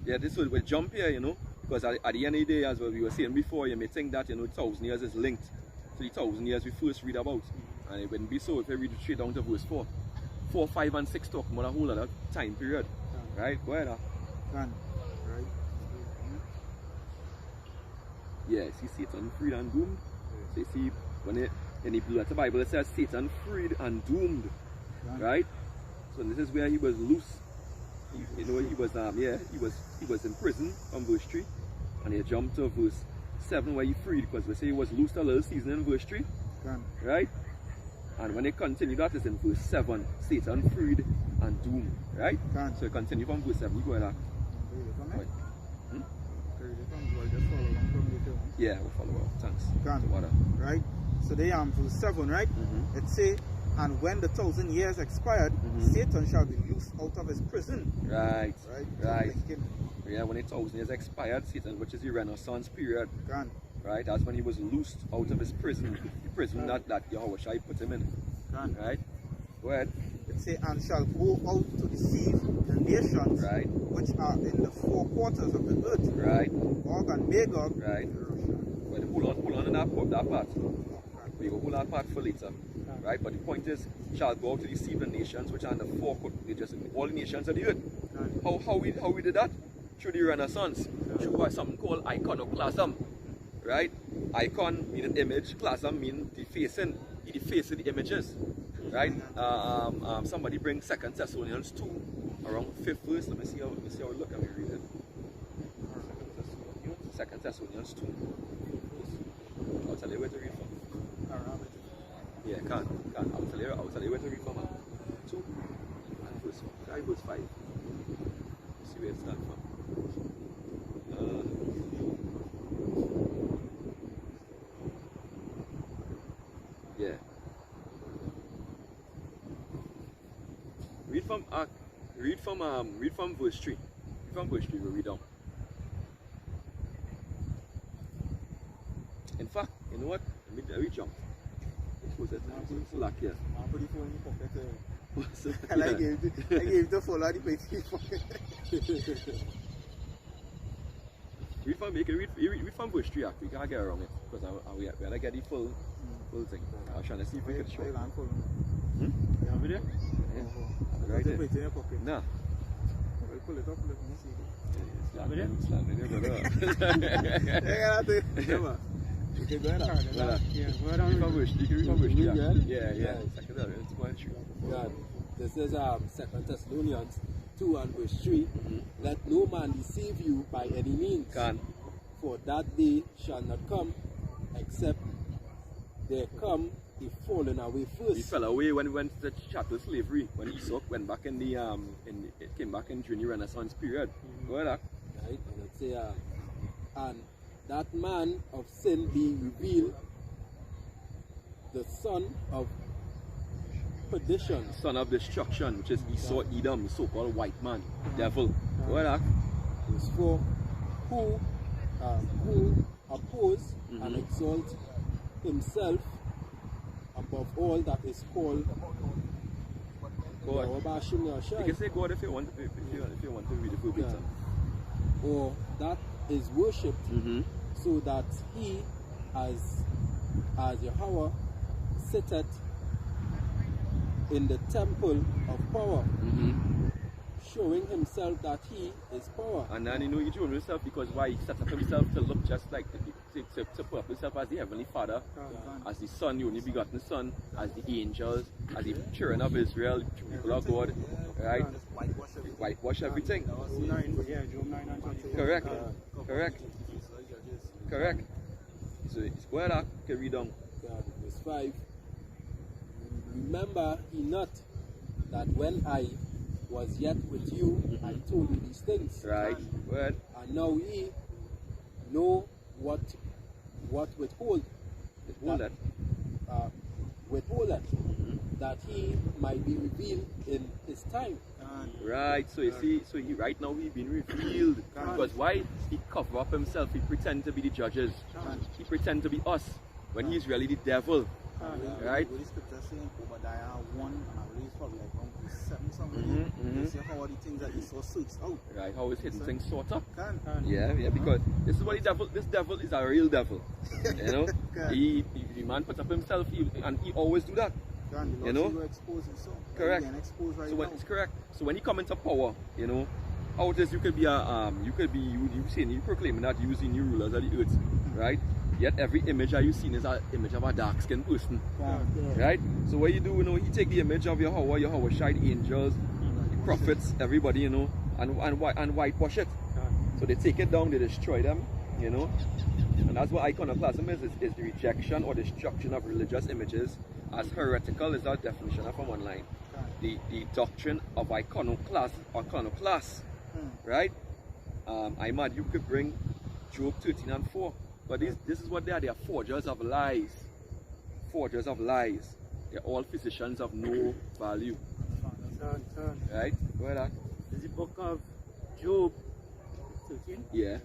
Speaker 1: Yeah, this will jump here, you know, because at the end of the day, as well, we were saying before, you may think that, you know, 1,000 years is linked to the 1,000 years we first read about. And it wouldn't be so if you read straight down to verse 4. 4, 5, and 6 talk about a whole other time period. Right? Go ahead.
Speaker 4: Right.
Speaker 1: Yeah, see Satan freed and doomed. So you see, when in the Blue Letter Bible it says Satan freed and doomed. Right? So this is where he was loose. You know, he was in prison from verse 3. And he jumped to verse 7 where he freed, because we say he was loose a little season in verse 3. Right? And when they continue, that is in verse 7, Satan freed and doomed. Right? So you continue from verse 7, you go ahead. Yeah, we'll follow up. Thanks.
Speaker 4: Right? So they verse 7, right? It say, and when the 1,000 years expired, Satan shall be loosed out of his prison.
Speaker 1: Right. Yeah, when the 1,000 years expired, Satan, which is the Renaissance period. Right? That's when he was loosed out of his prison. The prison that Yahweh Shai put him in. Right? Go ahead.
Speaker 4: It say, and shall go out to deceive the nations, which are in the four quarters of the earth.
Speaker 1: Right.
Speaker 4: Gog and Magog.
Speaker 1: Right. Well, hold on to that part. We will hold that part for later. Right? But the point is, shall go out to deceive the nations which are in the four quarters, all the nations of the earth. How we did that? Through the Renaissance. Through something called iconoclasm. Right? Icon meaning image, clasm meaning defacing the images. Right? Somebody bring 2 Thessalonians 2 around 5th verse. Let me see how it look. Let me read it. 2 Thessalonians 2. I'll tell you where to read from. Yeah, can't. I'll tell you where to read from. 2 and verse 5. See where it starts from. Yeah. Read from verse 3. Read from verse 3, we'll read down. In fact, you know what? Let me jump. What's that? It's luck here.
Speaker 4: I gave the full of the big
Speaker 1: read from verse 3 actually. You can't get around it. Because we gotta get the full thing. I was trying to see if we could show it.
Speaker 2: You have it there?
Speaker 1: Right there. Nah.
Speaker 4: Pull it up, let me see.
Speaker 1: It's
Speaker 6: This is 2 Thessalonians 2 and verse 3. Let no man deceive you by any means. For that day shall not come, except there come a fallen away first.
Speaker 1: He fell away when we went to chattel slavery, when Esau went back in the it came back in during the Renaissance period. Go ahead.
Speaker 6: Right, and it say, and that man of sin be revealed, the son of perdition,
Speaker 1: son of destruction, which is Esau, Edom, the so-called white man, devil. Go ahead.
Speaker 6: Verse 4, who oppose and exalt himself above all that is called
Speaker 1: God.
Speaker 6: You
Speaker 1: can say God if you want to read it verbatim.
Speaker 6: Or that is worshipped, so that he as Yahweh sitteth in the temple of power, showing himself that he is power.
Speaker 1: And then you know he showed himself because why he set up himself to look just like to put up himself as the Heavenly Father, as the Son, the only begotten Son, as the angels, as the children of Israel, people of God, right? Whitewash everything. Correct. So it's where I can read on.
Speaker 6: Verse 5. Remember ye not that when I was yet with you, I told you these things.
Speaker 1: Right. Word.
Speaker 6: And now ye know what
Speaker 4: what withhold that that he might be revealed in his time.
Speaker 1: Right, so you see, so he right now he's been revealed. Because why? He cover up himself, he pretend to be the judges. He pretend to be us when he's really the devil. Right?
Speaker 3: What the scripture saying, Obadiah 1, and I believe it's probably like 1 to 7 something. You see how all the things that he saw suits out.
Speaker 1: Right, how his hidden things sort up.
Speaker 3: Can.
Speaker 1: Yeah, because this is what this devil is a real devil. You know? The man puts up himself, and he always do that. You know? Correct. So when it's correct. So when he come into power, you know, how it is you you proclaiming that you see new rulers of the earth, right? Yet every image that you seen is an image of a dark skinned person. Right? So what you do, you know, he take the image of Yahweh Shai, the angels, the prophets, everybody, you know, and whitewash it. So they take it down, they destroy them, you know. And that's what iconoclasm is the rejection or destruction of religious images. As heretical is our definition of from online. The doctrine of iconoclast, right? You could bring Job 13 and 4. But this is what they are. They are forgers of lies. Forgers of lies. They're all physicians of no value. Right? Where that?
Speaker 2: This is the book of Job 13?
Speaker 1: Yeah.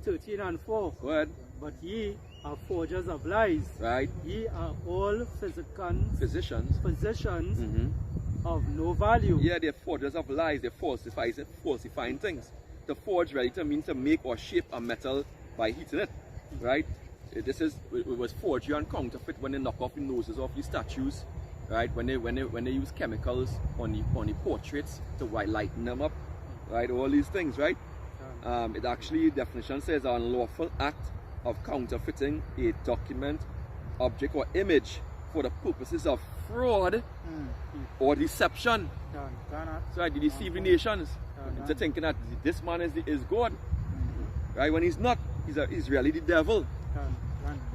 Speaker 2: 13 and 4.
Speaker 1: Go ahead.
Speaker 2: But ye are forgers of lies.
Speaker 1: Right.
Speaker 2: Ye are all physicians of no value.
Speaker 1: Yeah, they're forgers of lies. They're falsifying things. To forge, right, it means to make or shape a metal by heating it. Right? It was forgery and counterfeit when they knock off the noses of the statues. Right? When they use chemicals on the portraits to lighten them up. Right? All these things, right? It actually, definition says, an unlawful act of counterfeiting a document, object, or image for the purposes of fraud or deception. So they deceive the nations into thinking that this man is God. Right? When he's not, he's really the devil.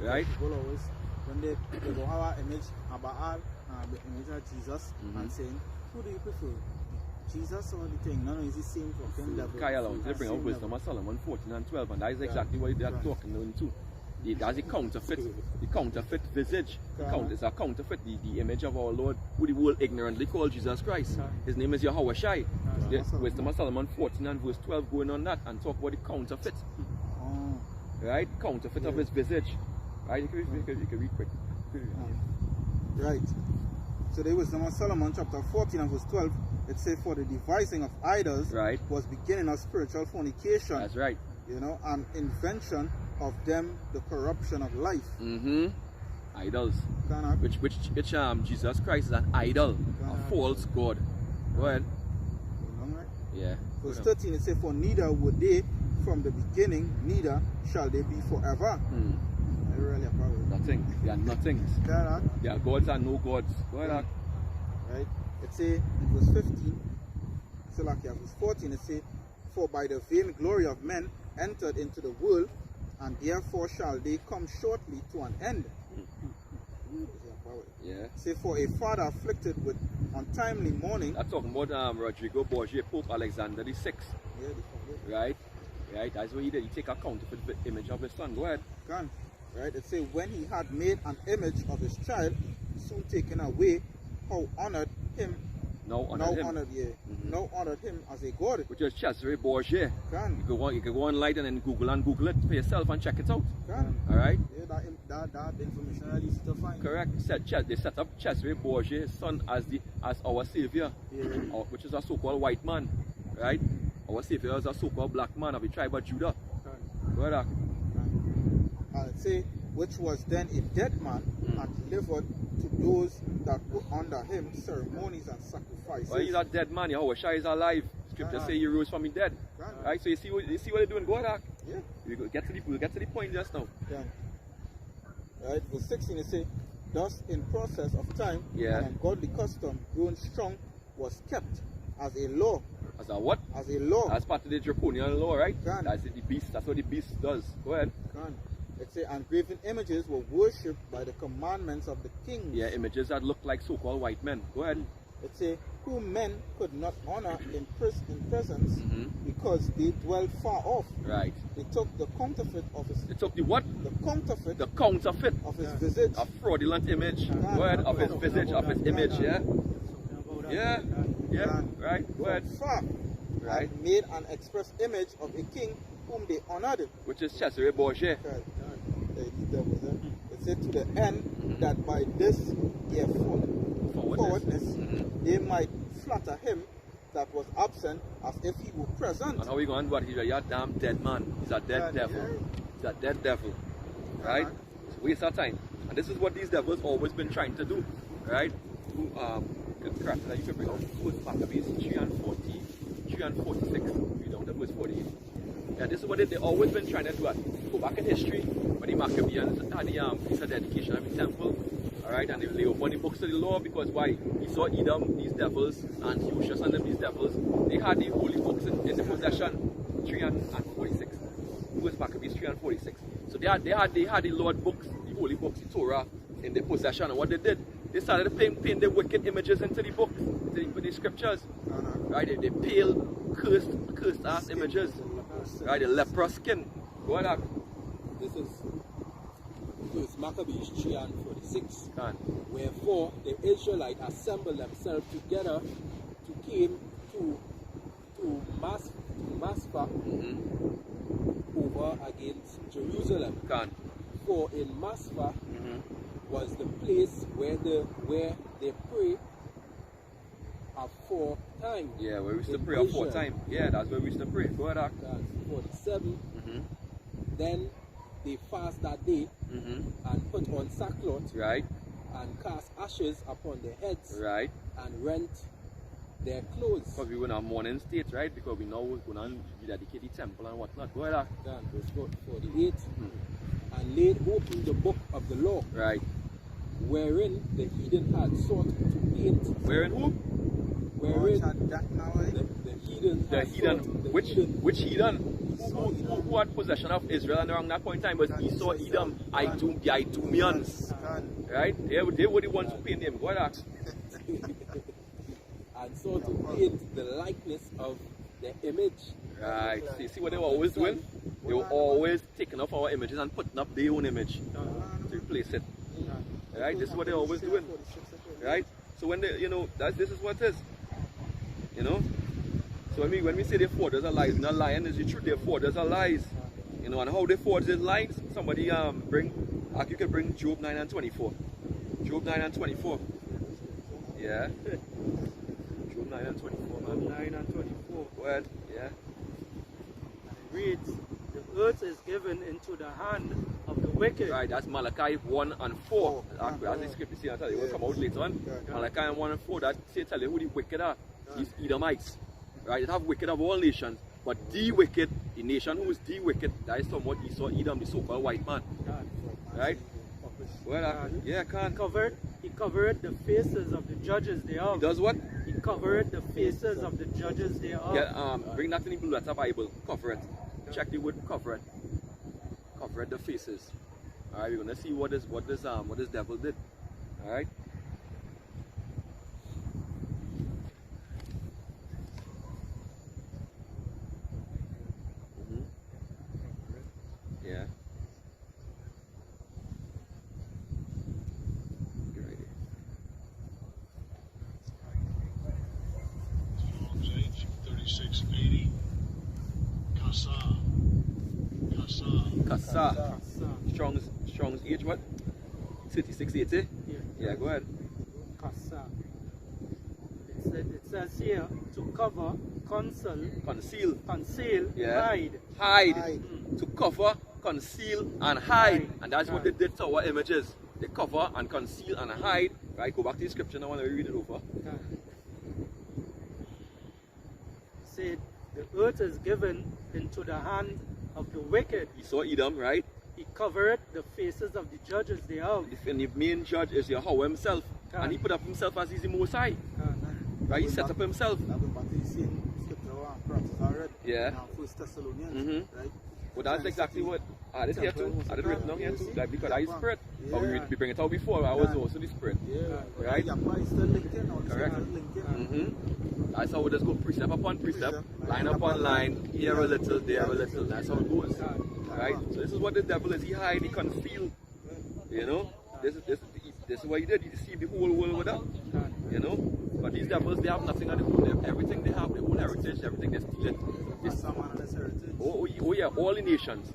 Speaker 1: Right?
Speaker 3: People always, when they go have an image of Baal, the image of Jesus, and saying, who do you prefer? Jesus or the thing? No, it's the same fucking level.
Speaker 1: Kyle, they bring out Wisdom of Solomon 14 and 12, and that is exactly what they are talking into. That's a counterfeit, the counterfeit visage. It's a counterfeit, the image of our Lord, who the world ignorantly called Jesus Christ. His name is Yahweh Shai. Wisdom of Solomon 14 and verse 12 going on that and talk about the counterfeit. Right? Counterfeit of his visage. Right? You can read quick.
Speaker 3: Right. So there was Wisdom of Solomon chapter 14 and verse 12. It says, for the devising of idols was beginning of spiritual fornication.
Speaker 1: That's right.
Speaker 3: You know, and invention of them the corruption of life.
Speaker 1: Idols. Which Jesus Christ is an idol, a false God. Go ahead. Yeah.
Speaker 3: Verse 13 it says, for neither would they from the beginning, neither shall they be forever.
Speaker 1: Nothing. They are nothings. They are gods and no gods. Go ahead.
Speaker 3: Right. It says in verse 15, so like verse 14, it says, for by the vain glory of men entered into the world, and therefore shall they come shortly to an end.
Speaker 1: Yeah.
Speaker 3: Say, for a father afflicted with untimely mourning.
Speaker 1: I'm talking about Rodrigo Borgia, Pope Alexander VI. Right? Right? That's what he did. He take a counterfeit image of his son. Go ahead.
Speaker 3: Right? It says, when he had made an image of his child, soon taken away, how honored him. Now honored him as a god.
Speaker 1: Which is Cesare Borgia. You can go online and Google it for yourself and check it out. Alright?
Speaker 3: Yeah, that information I used to find.
Speaker 1: Correct. They set up Cesare Borgia, his son, as our savior. Which is a so-called white man. Right? Our savior is a so-called black man of the tribe of Judah. Go ahead.
Speaker 3: Say, which was then a dead man, and delivered to those that were under him ceremonies and sacrifices.
Speaker 1: Well, he's a dead man. Yahweh Shai is alive. Scripture say he rose from the dead. Right? So you see what they're doing. Go ahead.
Speaker 3: Yeah.
Speaker 1: We'll get to the point just now.
Speaker 3: Right. Verse 16 it says, thus in process of time, an ungodly custom grown strong was kept as a law.
Speaker 1: As a what?
Speaker 3: As a law.
Speaker 1: As part of the draconian law, right? That's the beast. That's what the beast does. Go ahead.
Speaker 3: It says, and graven images were worshipped by the commandments of the kings.
Speaker 1: Yeah, images that look like so-called white men. Go ahead.
Speaker 4: It say, whom men could not honor in presence because they dwelt far off.
Speaker 1: Right.
Speaker 4: They took the counterfeit of his.
Speaker 1: They took the what?
Speaker 4: The counterfeit.
Speaker 1: The counterfeit
Speaker 4: of his visage.
Speaker 1: A fraudulent image. Word of his visage, of his image. Yeah. Yeah. Yeah. Right. Word.
Speaker 4: Far.
Speaker 1: Right.
Speaker 4: And made an express image of a king whom they honored.
Speaker 1: Which is Cesare Borgia.
Speaker 4: It said to the end that by this their forwardness they might flatter him that was absent as if he were present.
Speaker 1: And how we going to what? He's a damn dead man. He's a dead devil. He's a dead devil. Right? It's a waste of time. And this is what these devils always been trying to do. Right? Crap, that you can bring out First Maccabees 3 and 40, 3 and 46. You don't have verse 48. Yeah, this is what they've always been trying to do. Go back in history when the Maccabees had the feast of dedication of the temple. Alright, and they opened the books of the law because why? You saw Edom, these devils, and Hushas and them, these devils, they had the holy books in the possession. 3 and 46. First Maccabees 3 and 46. So they had the Lord books, the holy books, the Torah, in the possession. And what they did, they started to paint the wicked images into the books, into the scriptures. Right? They pale, cursed ass images. Right? The leprous skin. Go ahead.
Speaker 6: This is First Maccabees 3 and 46.
Speaker 1: Can.
Speaker 6: Wherefore the Israelites assembled themselves together to came to Masphah over against Jerusalem.
Speaker 1: Can.
Speaker 6: For in Masphah was the place where they pray aforetime.
Speaker 1: Yeah, where we used to pray aforetime. Yeah, that's where we used to pray. Go ahead.
Speaker 6: 47. Then they fast that day and put on sackcloth,
Speaker 1: right,
Speaker 6: and cast ashes upon their heads,
Speaker 1: right, and
Speaker 6: rent their clothes.
Speaker 1: Because we were in a mourning state, right? Because we now we're going to dedicate the temple and whatnot. Go ahead.
Speaker 6: Verse 48. And laid open the book of the law,
Speaker 1: right,
Speaker 6: wherein the heathen had sought to paint.
Speaker 1: Wherein who?
Speaker 6: Wherein the heathen.
Speaker 1: The heathen. Which heathen? Who had possession of Israel and around that point in time was Esau, Edom, the Idumeans. Right? They were the ones who painted him. Go ahead.
Speaker 6: And so to paint the likeness of the image.
Speaker 1: Right. See what they were always doing? They were always taking off our images and putting up their own image to replace it. Right? This is what they're always doing. Right? So when they, this is what it is. So when we say their fathers are lies, not lying is the truth. Their fathers are lies. And how they forge their lies, somebody you can bring Job 9 and 24. Job 9 and 24. Yeah. Job 9 and 24, man.
Speaker 2: 9 and 24.
Speaker 1: Go ahead. Yeah.
Speaker 2: It reads, the earth is given into the hand of the wicked.
Speaker 1: Right, that's Malachi 1 and 4. As the scripture says, I'll tell you, it will come out later on. Malachi 1 and 4, that say tell you who the wicked are. These Edomites. Right, they have wicked of all nations, but the wicked, the nation who is the wicked, that is somewhat Esau, Edom, the so-called white man. Right? Well, yeah, can't.
Speaker 2: He covered the faces of the judges thereof.
Speaker 1: He does what?
Speaker 2: He covered the faces of the judges thereof.
Speaker 1: Yeah, bring that in the blue letter Bible. Cover it. Check the word cover it. Cover it the faces. Alright, we're gonna see what this devil did. Alright? Yeah. Get right here.
Speaker 5: Strong's H 3680.
Speaker 1: Kasa. Strong's age what? 3680? Yeah, go ahead.
Speaker 2: Kasa. It says here to cover, conceal,
Speaker 1: yeah.
Speaker 2: hide.
Speaker 1: To cover, conceal, and hide. And that's what they did to our images. They cover and conceal and hide. Right, go back to the scripture now and read it over.
Speaker 2: Said the earth is given into the hand of the wicked.
Speaker 1: You saw Edom, right?
Speaker 2: He covered the faces of the judges thereof.
Speaker 1: And the main judge is Yahweh himself. And he put up himself as he's the Most High. Right? He set up himself. Yeah.
Speaker 3: First Thessalonians, right?
Speaker 1: Well, that's exactly what I did here too. I did written down here too. Like, because I spirit. But we bring it out before. I was also the spirit. Right? Correct. That's how we just go precept upon precept, line upon line, here a little, there a little. That's how it goes. Right? So this is what the devil is. He hide, he conceal. You know? This is what he did. He deceived the whole world with that. You know? But these devils, they have nothing on their own. Everything they have, their own heritage, everything they steal it. Oh yeah, all the nations.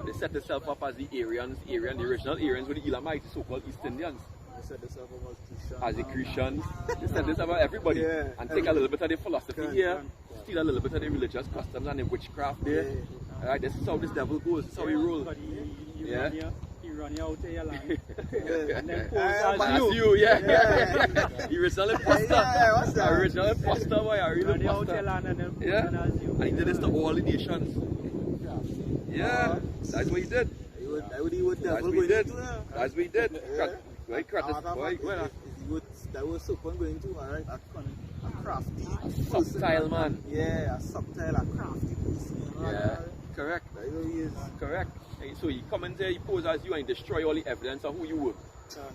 Speaker 1: They set themselves up as the Aryans, the original Aryans with the Elamites, so-called East Indians.
Speaker 3: They set themselves up
Speaker 1: as the Christians. They set themselves up everybody. And take a little bit of the philosophy here, steal a little bit of the religious customs and the witchcraft there. Alright, this is how this devil goes, this is how he rolls. Yeah.
Speaker 2: Running out of your land.
Speaker 1: And then that's you, yeah. The original imposter. The original imposter, boy. A real imposter. And he did this to all the nations. Yeah, that's what he did. That's what he did. That's what he did. Right,
Speaker 3: that was so fun going to, alright? A crafty.
Speaker 1: A subtile man.
Speaker 3: Yeah, a subtile, a crafty person.
Speaker 1: Yeah, correct.
Speaker 3: That's what he is.
Speaker 1: Correct. So he come in there, he pose as you and destroy all the evidence of who you were.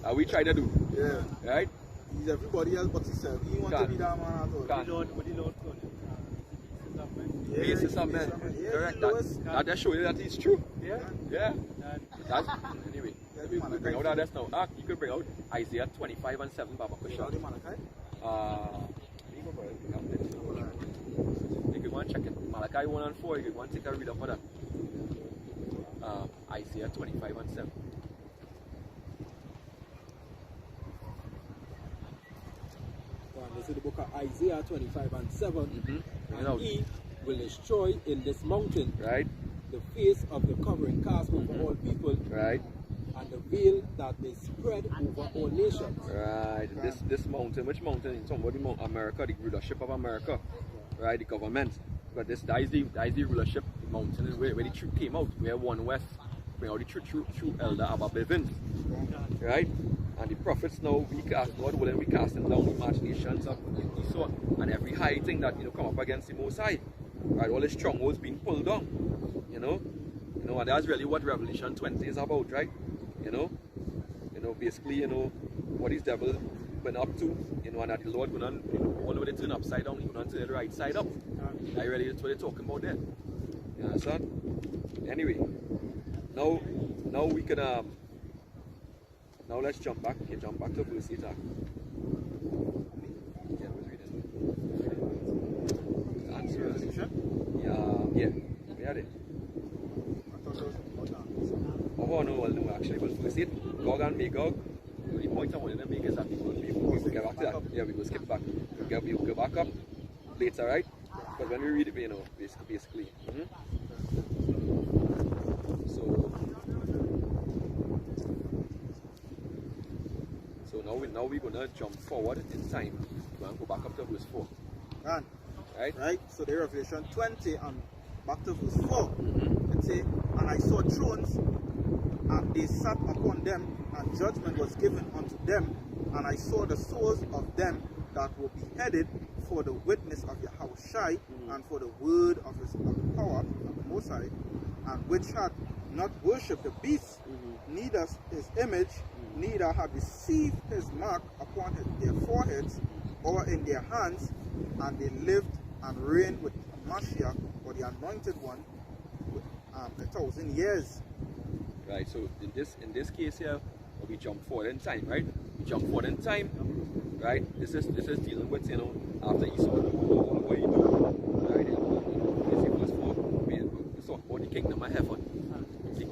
Speaker 1: That we try to do.
Speaker 3: Yeah.
Speaker 1: Right?
Speaker 3: He's everybody else but himself. He want to be that man at all.
Speaker 2: The Lord
Speaker 1: Basis of men. Correct. That just show you that it's true. Yeah. That's, anyway, we bring out that now. You could bring out Isaiah 25 and 7, Baba Kusha. You could go and check it. Malachi 1 and 4, you could go and take a read up for that. Isaiah 25 and 7.
Speaker 6: This is the book of Isaiah 25 and 7. And he will destroy in this mountain the face of the covering cast over all people, and the veil that they spread over all nations.
Speaker 1: This mountain, which mountain? In somebody Mount America, the rulership of America, the government. But that is the rulership mountain where the truth came out, where One West bring out the true elder Abba Bivens. Right? And the prophets now, we cast, God willing, we cast them down the imaginations of Esau and every high thing that come up against the Most High. Right? All the strongholds being pulled down. And that's really what Revelation 20 is about, right? Basically, what these devils been up to, and that the Lord going on, all the way they turn upside down, even to the right side up. That really is what they're talking about there. You understand? Anyway, now we can now let's jump back to verse 8. We had it. Oh no, actually, but verse 8, Gog and Magog. The only point I wanted to make is that we will get back to that. Yeah, we will skip back. We will go back up later, right? But when we read it, basically. So now we're gonna jump forward in time. We're gonna go back up to verse 4. Right?
Speaker 3: So the Revelation 20 and back to verse 4. It says, and I saw thrones, and they sat upon them, and judgment was given unto them. And I saw the souls of them that were beheaded for the witness of Yahushua and for the word of the power of the Most High, and which had not worshipped the beast, neither his image, neither had received his mark upon their foreheads or in their hands, and they lived and reigned with Mashiach, or the Anointed One, 1,000 years.
Speaker 1: Right. So in this case here, we jump forward in time, right? We jump forward in time, right? This is dealing with after Esau, what he do, right? This is verse 4. We talk about the kingdom of heaven.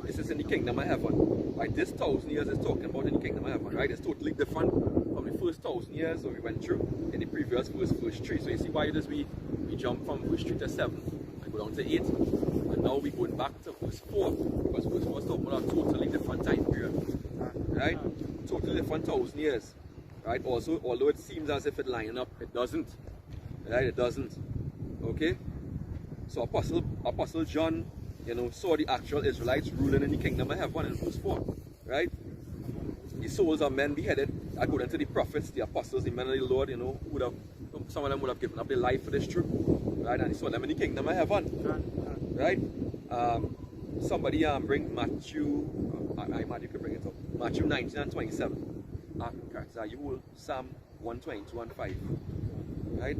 Speaker 1: This is in the kingdom of heaven, right? This 1,000 years is talking about in the kingdom of heaven, right? It's totally different from the first 1,000 years that we went through in the previous verse 3. So you see why it is we jump from verse 3 to 7 and go down to 8, and now we're going back to verse 4, because verse 4 is talking about a totally different time period, right? Totally different 1,000 years, right? Also, although it seems as if it lining up, it doesn't, right? It doesn't. Okay. So Apostle John, saw the actual Israelites ruling in the kingdom of heaven in verse 4, right? The souls of men beheaded, according to the prophets, the apostles, the men of the Lord, some of them would have given up their life for this truth, right? And he saw them in the kingdom of heaven, right? Somebody bring Matthew, Matthew could bring it up. Matthew 19 and 27. So you hold Psalm 122 and 5. Right?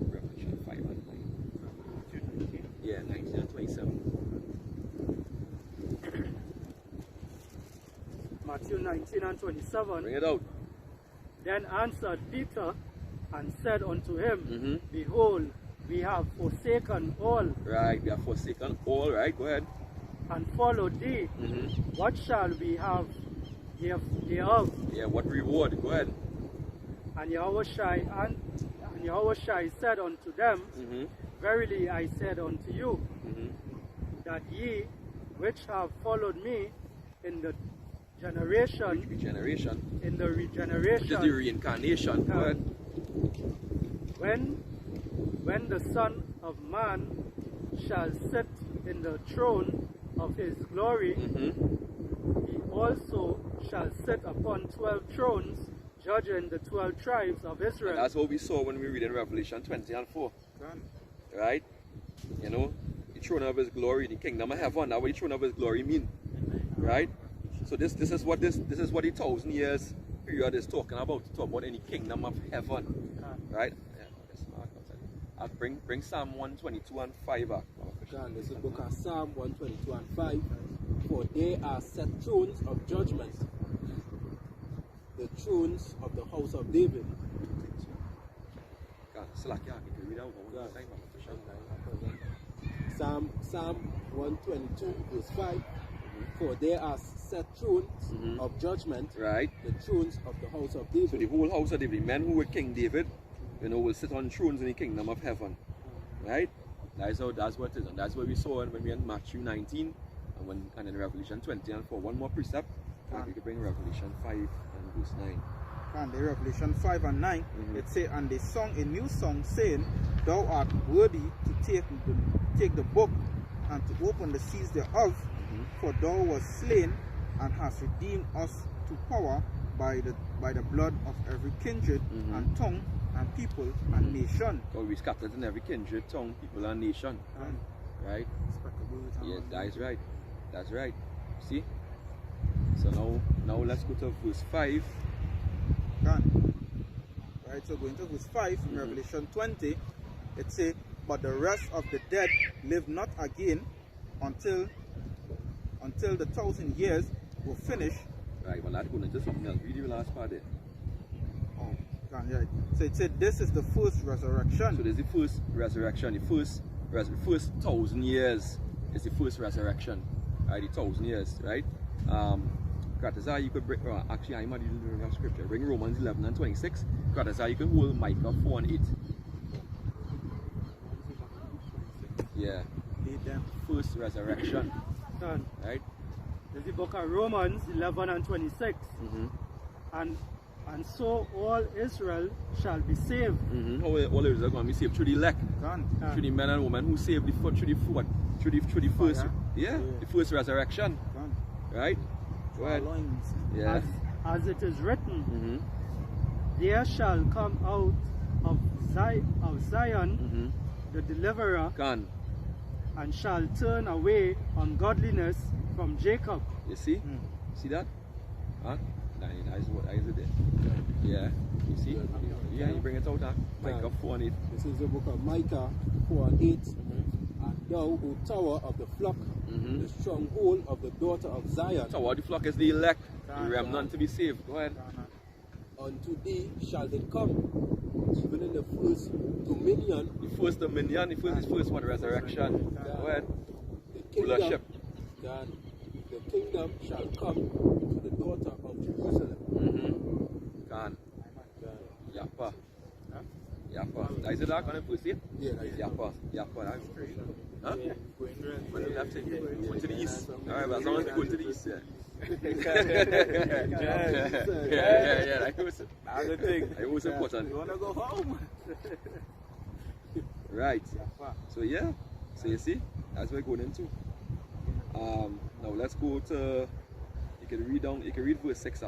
Speaker 1: Revelation 5 and 9. Yeah, 19 and 27.
Speaker 2: Matthew 19 and 27.
Speaker 1: Bring it out.
Speaker 2: Then answered Peter and said unto him, Behold, we have forsaken all.
Speaker 1: Right, we have forsaken all. Right, go ahead.
Speaker 2: And followed thee. What shall we have thereof?
Speaker 1: Yeah, what reward? Go ahead.
Speaker 2: And Yahushai said unto them, Verily I said unto you, that ye which have followed me in the generation,
Speaker 1: Regeneration.
Speaker 2: in the regeneration,
Speaker 1: Which is the reincarnation. Go ahead.
Speaker 2: when the Son of Man shall sit in the throne of his glory, he also shall sit upon 12 thrones, judging the 12 tribes of Israel.
Speaker 1: And that's what we saw when we read in Revelation 20 and 4. Right? You know, the throne of his glory, the kingdom of heaven. That's what the throne of his glory mean. Right? So this is what the 1,000 years period is talking about. Talk about any kingdom of heaven. Right? Yeah, bring Psalm 122 and 5 back.
Speaker 6: This is the book of Psalm 122 and 5. For they are set thrones of judgment, the thrones of the house of David. Psalm 122 verse 5. For they are set thrones of judgment,
Speaker 1: right?
Speaker 6: The thrones of the house of David.
Speaker 1: So the whole house of David, the men who were King David, you know, will sit on thrones in the kingdom of heaven. Right? That's what it is. And that's what we saw when we in Matthew 19 and in Revelation 20 and 4. One more precept. We could bring Revelation 5 and verse 9.
Speaker 3: And the Revelation 5 and 9, it says, and they sung a new song, saying, Thou art worthy to take the book and to open the seals thereof, for thou wast slain and hast redeemed us to power by the blood of every kindred and tongue and people and nation.
Speaker 1: So we scattered in every kindred, tongue, people and nation. Right? Yeah, that is right. That's right. See? So now let's go to verse 5.
Speaker 3: Right, so going to verse 5 in Revelation 20, it says, But the rest of the dead live not again until the 1,000 years were finished.
Speaker 1: Right, well, that's going into something else. Read the last part there.
Speaker 3: Oh, right. So it said, this is the first resurrection.
Speaker 1: So there's the first resurrection. The first 1,000 years is the first resurrection. Right, the 1,000 years, right? You could bring, actually, I'm not even doing a scripture. Bring Romans 11 and 26. You could hold Micah 4 and 8. Yeah. First resurrection. Right?
Speaker 2: There's the book of Romans 11 and 26. And so all Israel shall be saved.
Speaker 1: All Israel going to be saved through the elect. Through the men and women who saved through the first. Yeah, the first resurrection. Right? Go ahead. Yeah.
Speaker 2: As it is written, there shall come out of Zion the deliverer, and shall turn away ungodliness from Jacob.
Speaker 1: You see? See that? Huh? That is it there. Yeah. You see? Yeah, you bring it out, huh? Micah 4 and 8.
Speaker 6: This is the book of Micah 4 and 8. And thou, O tower of the flock, the stronghold of the daughter of Zion.
Speaker 1: Tower of the flock is the elect, the remnant to be saved. Go ahead.
Speaker 6: Unto thee shall they come, even in the first dominion.
Speaker 1: The first dominion, the first one, resurrection. Go ahead. Rulership.
Speaker 6: The kingdom shall come to the daughter of Jerusalem.
Speaker 1: Yappa. Yappa. Is it that kind of pussy?
Speaker 6: Yeah, that is
Speaker 1: Yappa. Yappa. Huh? When we left it, went to the east. Alright, but as long as we go to the east, yeah. Yeah, that was another thing. It was important.
Speaker 3: You wanna go home?
Speaker 1: Right. So yeah. So you see, that's what we're going into. Now let's go to. You can read verse 6.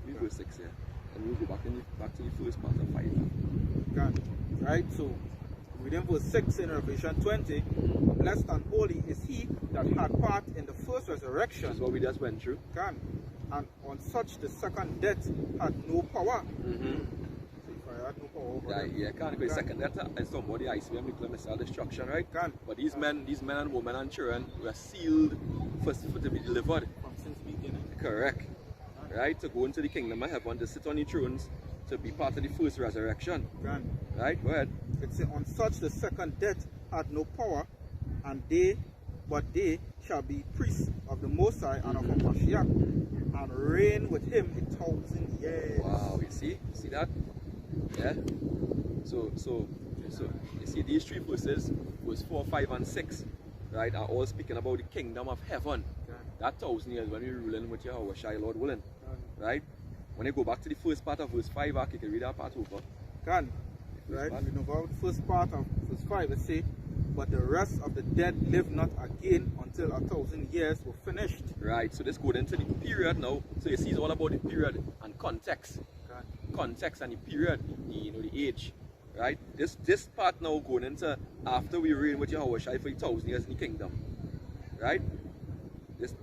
Speaker 1: Read verse 6 here, and we'll go back to the first part of 5.
Speaker 3: Right. So reading verse 6 in Revelation 20. Blessed and holy is he that had part in the first resurrection.
Speaker 1: That's what we just went through.
Speaker 3: and on such the second death had no power. So if I had no power over them,
Speaker 1: yeah, can't go second death is somebody I see nuclear missile destruction, right? But these men and women and children were sealed for to be delivered.
Speaker 3: from since beginning.
Speaker 1: Correct. Right? To go into the kingdom of heaven, to sit on the thrones, to be part of the first resurrection. Right? Go ahead.
Speaker 3: It says, on such the second death had no power, but they shall be priests of the Most High and of Mashiach, and reign with him 1,000 years.
Speaker 1: Wow, you see that? Yeah. So you see these three verses, verse 4, 5, and 6, right, are all speaking about the kingdom of heaven. That 1,000 years when we're ruling with Yahweh Shai, Lord willing. Right? When you go back to the first part of verse 5, you can read that part over.
Speaker 3: Right? We know about the first part of verse 5, it says, but the rest of the dead live not again until 1,000 years were finished.
Speaker 1: Right, so this goes into the period now. So you see it's all about the period and context. Context and the period, the age. Right? This part now going into after we reign with Yahweh Shai for 1,000 years in the kingdom. Right? This,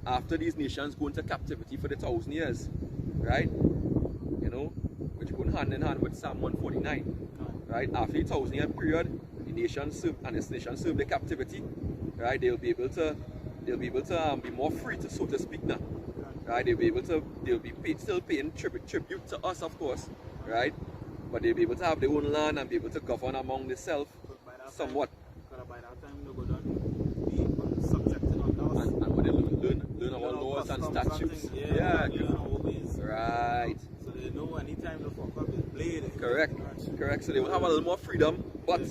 Speaker 1: after these nations go into captivity for the 1,000 years. Right? Which go hand in hand with Psalm 149. Right? After the 1,000 year period, the nation serve the captivity. Right? They'll be able to be more free to, so to speak now. Right? They'll be still paying tribute to us, of course. Right? But they'll be able to have their own land and be able to govern among themselves somewhat.
Speaker 3: By that time, they'll go down, be subjected on us.
Speaker 1: And when they learn our laws and statutes. Yeah. Right.
Speaker 3: So they know anytime the fuck up is played.
Speaker 1: Correct. So they will have a little more freedom, but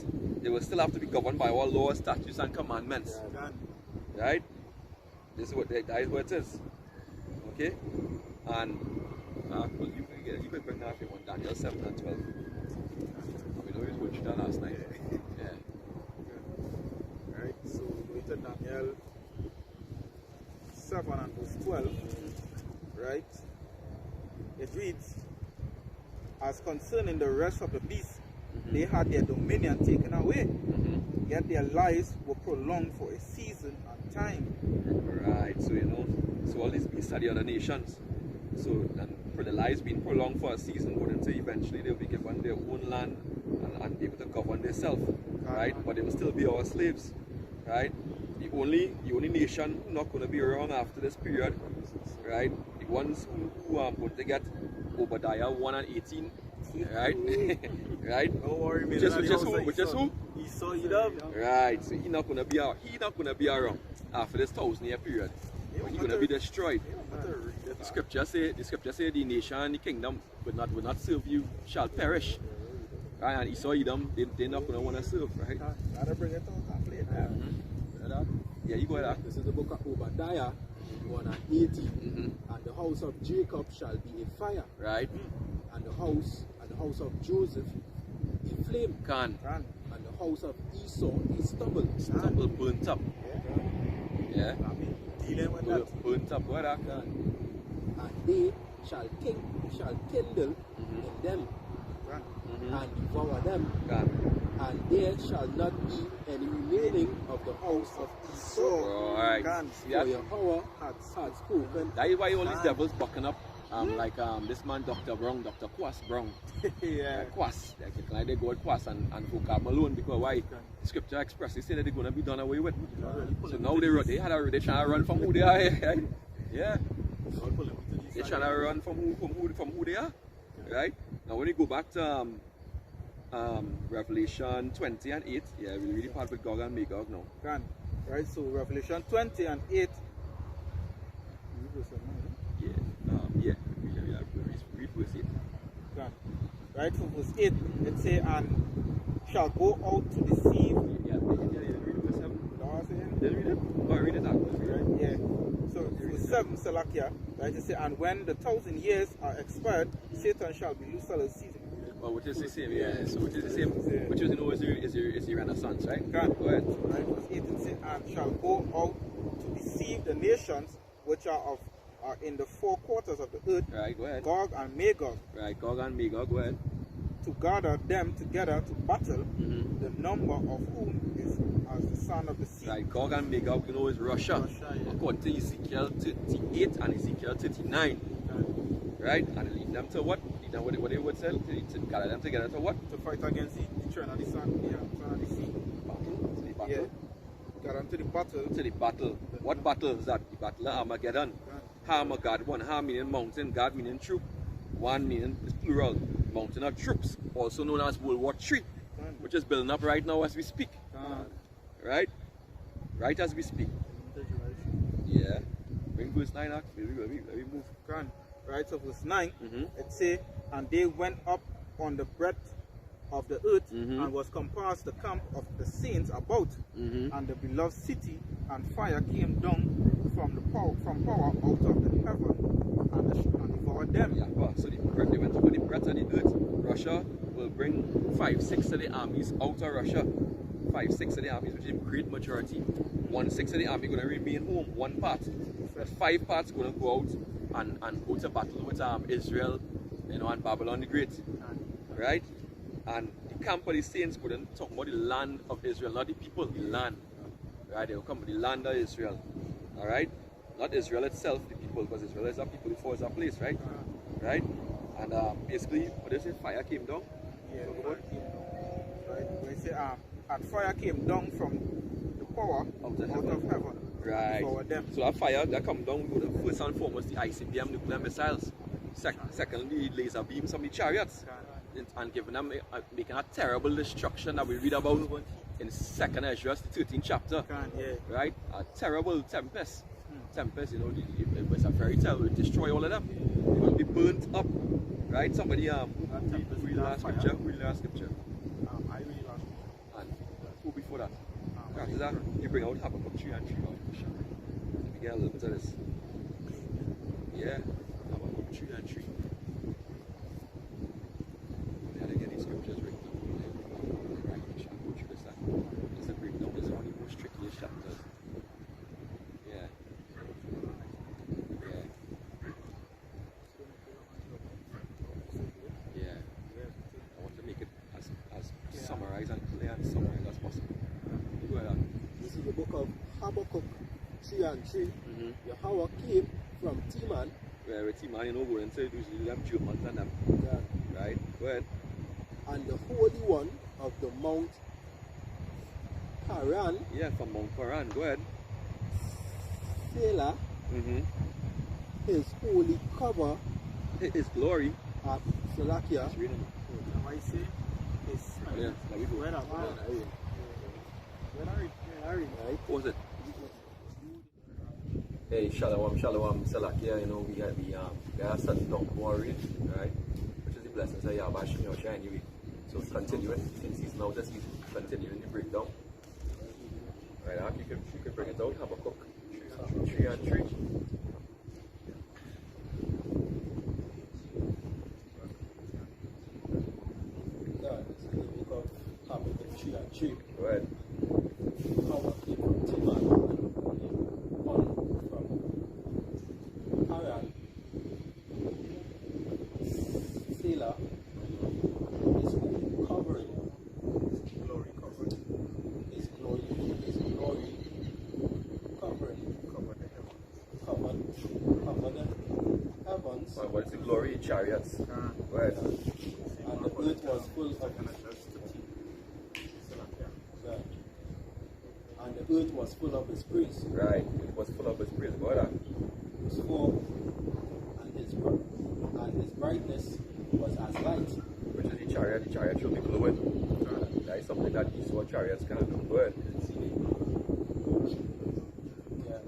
Speaker 1: they will still have to be governed by our laws, statutes, and commandments. Right? That is what it is. Okay? And you can bring that if you want, Daniel 7 and 12. We know we went through that last night. Yeah.
Speaker 3: Right, so we go to Daniel 7 and verse 12. Right? It reads, as concerning the rest of the beasts, they had their dominion taken away, yet their lives were prolonged for a season and time.
Speaker 1: Right, so all these beasts are the other nations. So, and for the lives being prolonged for a season, wouldn't say eventually they'll be given their own land and be able to govern themselves, right? But they will still be our slaves, right? The only nation who's not going to be around after this period, right? The ones who are going to get Obadiah 1 and 18, right? Right?
Speaker 3: Don't worry, man.
Speaker 1: Which is who?
Speaker 3: Esau, Edom.
Speaker 1: Right. So he's not going to be around after this 1,000 year period. He's going to be destroyed. The scripture say the nation and the kingdom will not serve you, shall perish. Right? And Esau, Edom, they're not going to want to serve, right?
Speaker 3: Gotta bring it on.
Speaker 1: Yeah, you go ahead.
Speaker 6: This is the book of Obadiah 1 and 18. And the house of Jacob shall be a fire.
Speaker 1: Right.
Speaker 6: And the house of Joseph a flame.
Speaker 1: And
Speaker 6: the house of Esau a stubble.
Speaker 1: Stubble burnt up. Yeah.
Speaker 3: Dealing with that.
Speaker 1: Burnt up. What that?
Speaker 6: And they shall kindle in them and devour them. And there shall not be any remaining of the house of Esau.
Speaker 1: Right.
Speaker 6: For Yahweh had spoken.
Speaker 1: That is why all these devils bucking up. Like this man, Dr. Quas Brown.
Speaker 3: Yeah.
Speaker 1: Quas. Like they go with Quas and Vocab Malone, because why? Scripture expressly say that they're going to be done away with. So now they trying to run from who they are. Yeah. They're trying to run from who they are. Right? Now when you go back to Revelation 20 and 8, yeah, we really part with Gog and Magog now.
Speaker 3: Right, so Revelation 20 and 8.
Speaker 1: Read verse 8.
Speaker 3: Right, so verse 8, it says, and shall go out to deceive.
Speaker 1: Read verse 7. Read it. Oh, read it out.
Speaker 3: Right, yeah. So verse 7, Salakia, right, it says, and when the 1,000 years are expired, Satan shall be loosed out of season.
Speaker 1: Well, which is the same, yeah. So which is the same, which is the Renaissance, right?
Speaker 3: Go ahead. Right, verse 8, it says, and shall go out to deceive the nations which are in the four quarters of the earth.
Speaker 1: Right, go ahead.
Speaker 3: Gog and Magog.
Speaker 1: Right, Gog and Magog, go ahead.
Speaker 3: to gather them together to battle, the number of whom is as the sand of the sea.
Speaker 1: Right, Gog and Magog, you know, is Russia.
Speaker 3: Yeah.
Speaker 1: According to Ezekiel 38 and Ezekiel 39. Right? And lead them to what? Lead them what they would say? To gather them together to what?
Speaker 3: To fight against the children of the sun, son of the sea.
Speaker 1: Battle? To the battle?
Speaker 3: Yeah. Gather them to the battle.
Speaker 1: To the battle. What battle is that? The battle of Armageddon. Armageddon, one Ha meaning mountain, God meaning troop. One meaning is plural. Mountain of troops. Also known as World War III. Which is building up right now as we speak. Right? Right as we speak. Yeah. Bring verse 9 up. Let me move.
Speaker 3: Right, so verse 9, it say, and they went up on the breadth of the earth, and was compassed the camp of the saints about, and the beloved city, and fire came down from power out of the heaven, and devoured them.
Speaker 1: Yeah, well, so they went up on the breadth of the earth. Russia will bring 5/6 of the armies out of Russia. 5/6 of the armies, which is a great majority. 1/6 of the army going to remain home, one part. But 5 parts going to go out and go to battle with Israel, you know, and Babylon the Great. Right? And the camp of the saints couldn't talk about the land of Israel, not the people, the land. Right? They will come to the land of Israel. Alright? Not Israel itself, the people, because Israel is a people before it's a place, right? Right? And basically, what they say, fire came down.
Speaker 3: Yeah, fire came down. Right? They say, and fire came down from the power out of heaven.
Speaker 1: Right.
Speaker 3: Them.
Speaker 1: So that fire that come down with first and foremost the ICBM nuclear missiles. Secondly, laser beams from the chariots. And giving them making a terrible destruction that we read about in 2nd Ezra, the 13th chapter. Right? A terrible tempest. Tempest, you know, it was a fairy tale. It will destroy all of them. It will be burnt up. Right? Somebody read last scripture. Read last scripture.
Speaker 3: I read last scripture.
Speaker 1: And who before that? After that, you bring out Habakkuk 3 and 3 out. Let me get a little bit of this. Yeah, Habakkuk 3 and 3. We had to get these scriptures right now. Right, we shall go through this. It's a breakdown. It's one of the most trickiest chapters. Yeah. Yeah. Yeah. I want to make it as summarized and clear and summarized as possible.
Speaker 6: This is the book of Habakkuk 3 and 3. Yahweh came from Teman.
Speaker 1: Yeah, with Teman, you know, going to usually them Germans and them.
Speaker 6: Yeah.
Speaker 1: Right? Go ahead.
Speaker 6: And the Holy One of the Mount Paran.
Speaker 1: Yeah, from Mount Paran. Go ahead.
Speaker 6: Selah. His holy cover.
Speaker 1: His glory.
Speaker 6: At Salakia.
Speaker 3: I say,
Speaker 1: yeah, let me go.
Speaker 3: Where are you?
Speaker 1: What was it? Hey, shalom, Salakia. You know, we are such not worried, right? Which is the blessings of Yahweh Shemiyosha anyway. So continuing, since he's now just continuing the breakdown. Right, you can bring it out, Habakkuk 3 and 3. Go ahead.
Speaker 6: Power came from Teman and one from Paran. Selah, his holy covering,
Speaker 3: Glory covering.
Speaker 6: his glory covering, covered the heavens.
Speaker 1: What is the glory? Chariots. Go ahead.
Speaker 6: And the earth was full of and the earth was full of his praise.
Speaker 1: Right, it was full of his praise. Go ahead.
Speaker 6: Smoke and his brightness was as light.
Speaker 1: Which is the chariot should be glowing. That is something that Esau chariots cannot do. Go ahead.
Speaker 6: Yeah.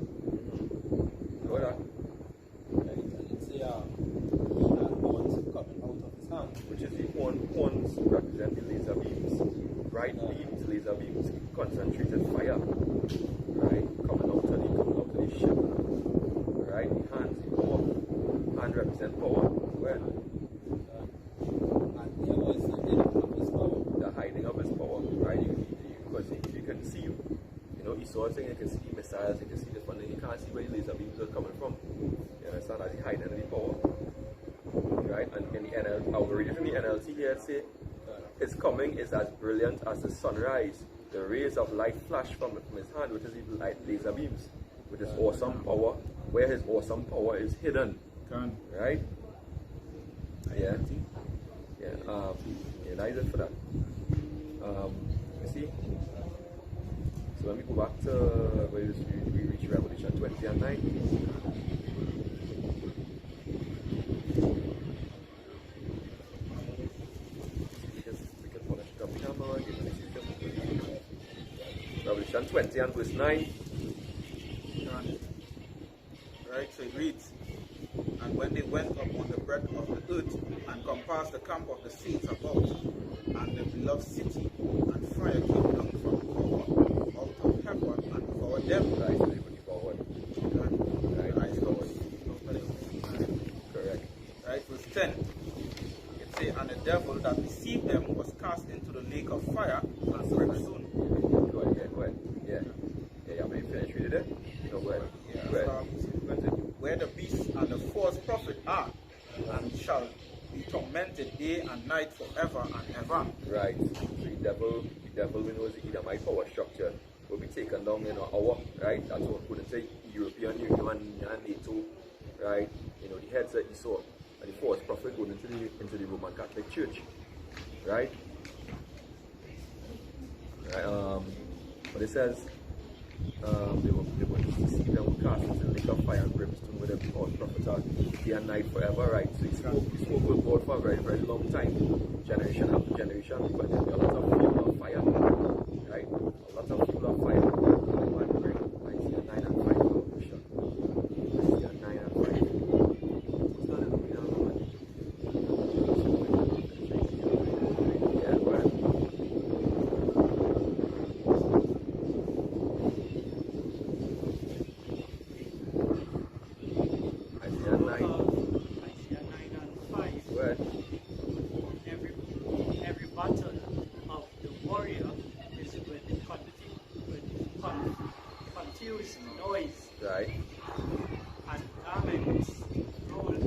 Speaker 1: Go ahead.
Speaker 6: Right. And it's he had horns coming out of his hand.
Speaker 1: Which is the horns represent the laser beams. Bright beams, laser beams, concentrated fire. Right? Coming out of the ship. Right? The hands, the power. Hand represent power. Go ahead.
Speaker 6: And there was the hiding of his power.
Speaker 1: The hiding of his power. Right? Because you can see, you know, Esau saying you can see missiles, you can see the funding, you can't see where the laser beams are coming from. You understand? As he hiding the power. Right? And in the NLT, I'll read it from the NLT here and say, his coming is as brilliant as the sunrise. The rays of light flash from his hand, which is even like laser beams, with his awesome power, where his awesome power is hidden. Right? Yeah. Yeah. Yeah, that is it for that. You see? So let me go back to where we reach Revelation 20 and 9. Revelation 20 and verse 9.
Speaker 3: Right, so it reads, and when they went up on the breadth of the earth and compassed the camp of the saints about, and the beloved city, and fire came down from God out of heaven and devoured them.
Speaker 1: Right, so they were devoured. Correct.
Speaker 3: Right, verse 10. It says, and the devil that deceived them was cast into the lake of fire and brimstone.
Speaker 1: Go ahead. Yeah. Yeah, I'm finished reading it. No, go ahead.
Speaker 3: Yeah,
Speaker 1: Go ahead.
Speaker 3: Where the beast and the false prophet are, and shall be tormented day and night forever and ever.
Speaker 1: Right. So the devil we know is the Edomite power structure will be taken down in an hour, right? That's what according to European Union and NATO, right? You know, the heads that you saw, and the false prophet going into the Roman Catholic Church, right? But it says they were deceived and were cast into the lake of fire and brimstone with the false prophets are day and night forever, right? So he spoke with God for a very, very long time, generation after generation, but there'll be a lot of fuel of fire, right? A lot of fuel of fire. Isaiah 9 and 5. Isaiah 9 and 5. Yeah, go ahead. Right.
Speaker 2: And garments rolled in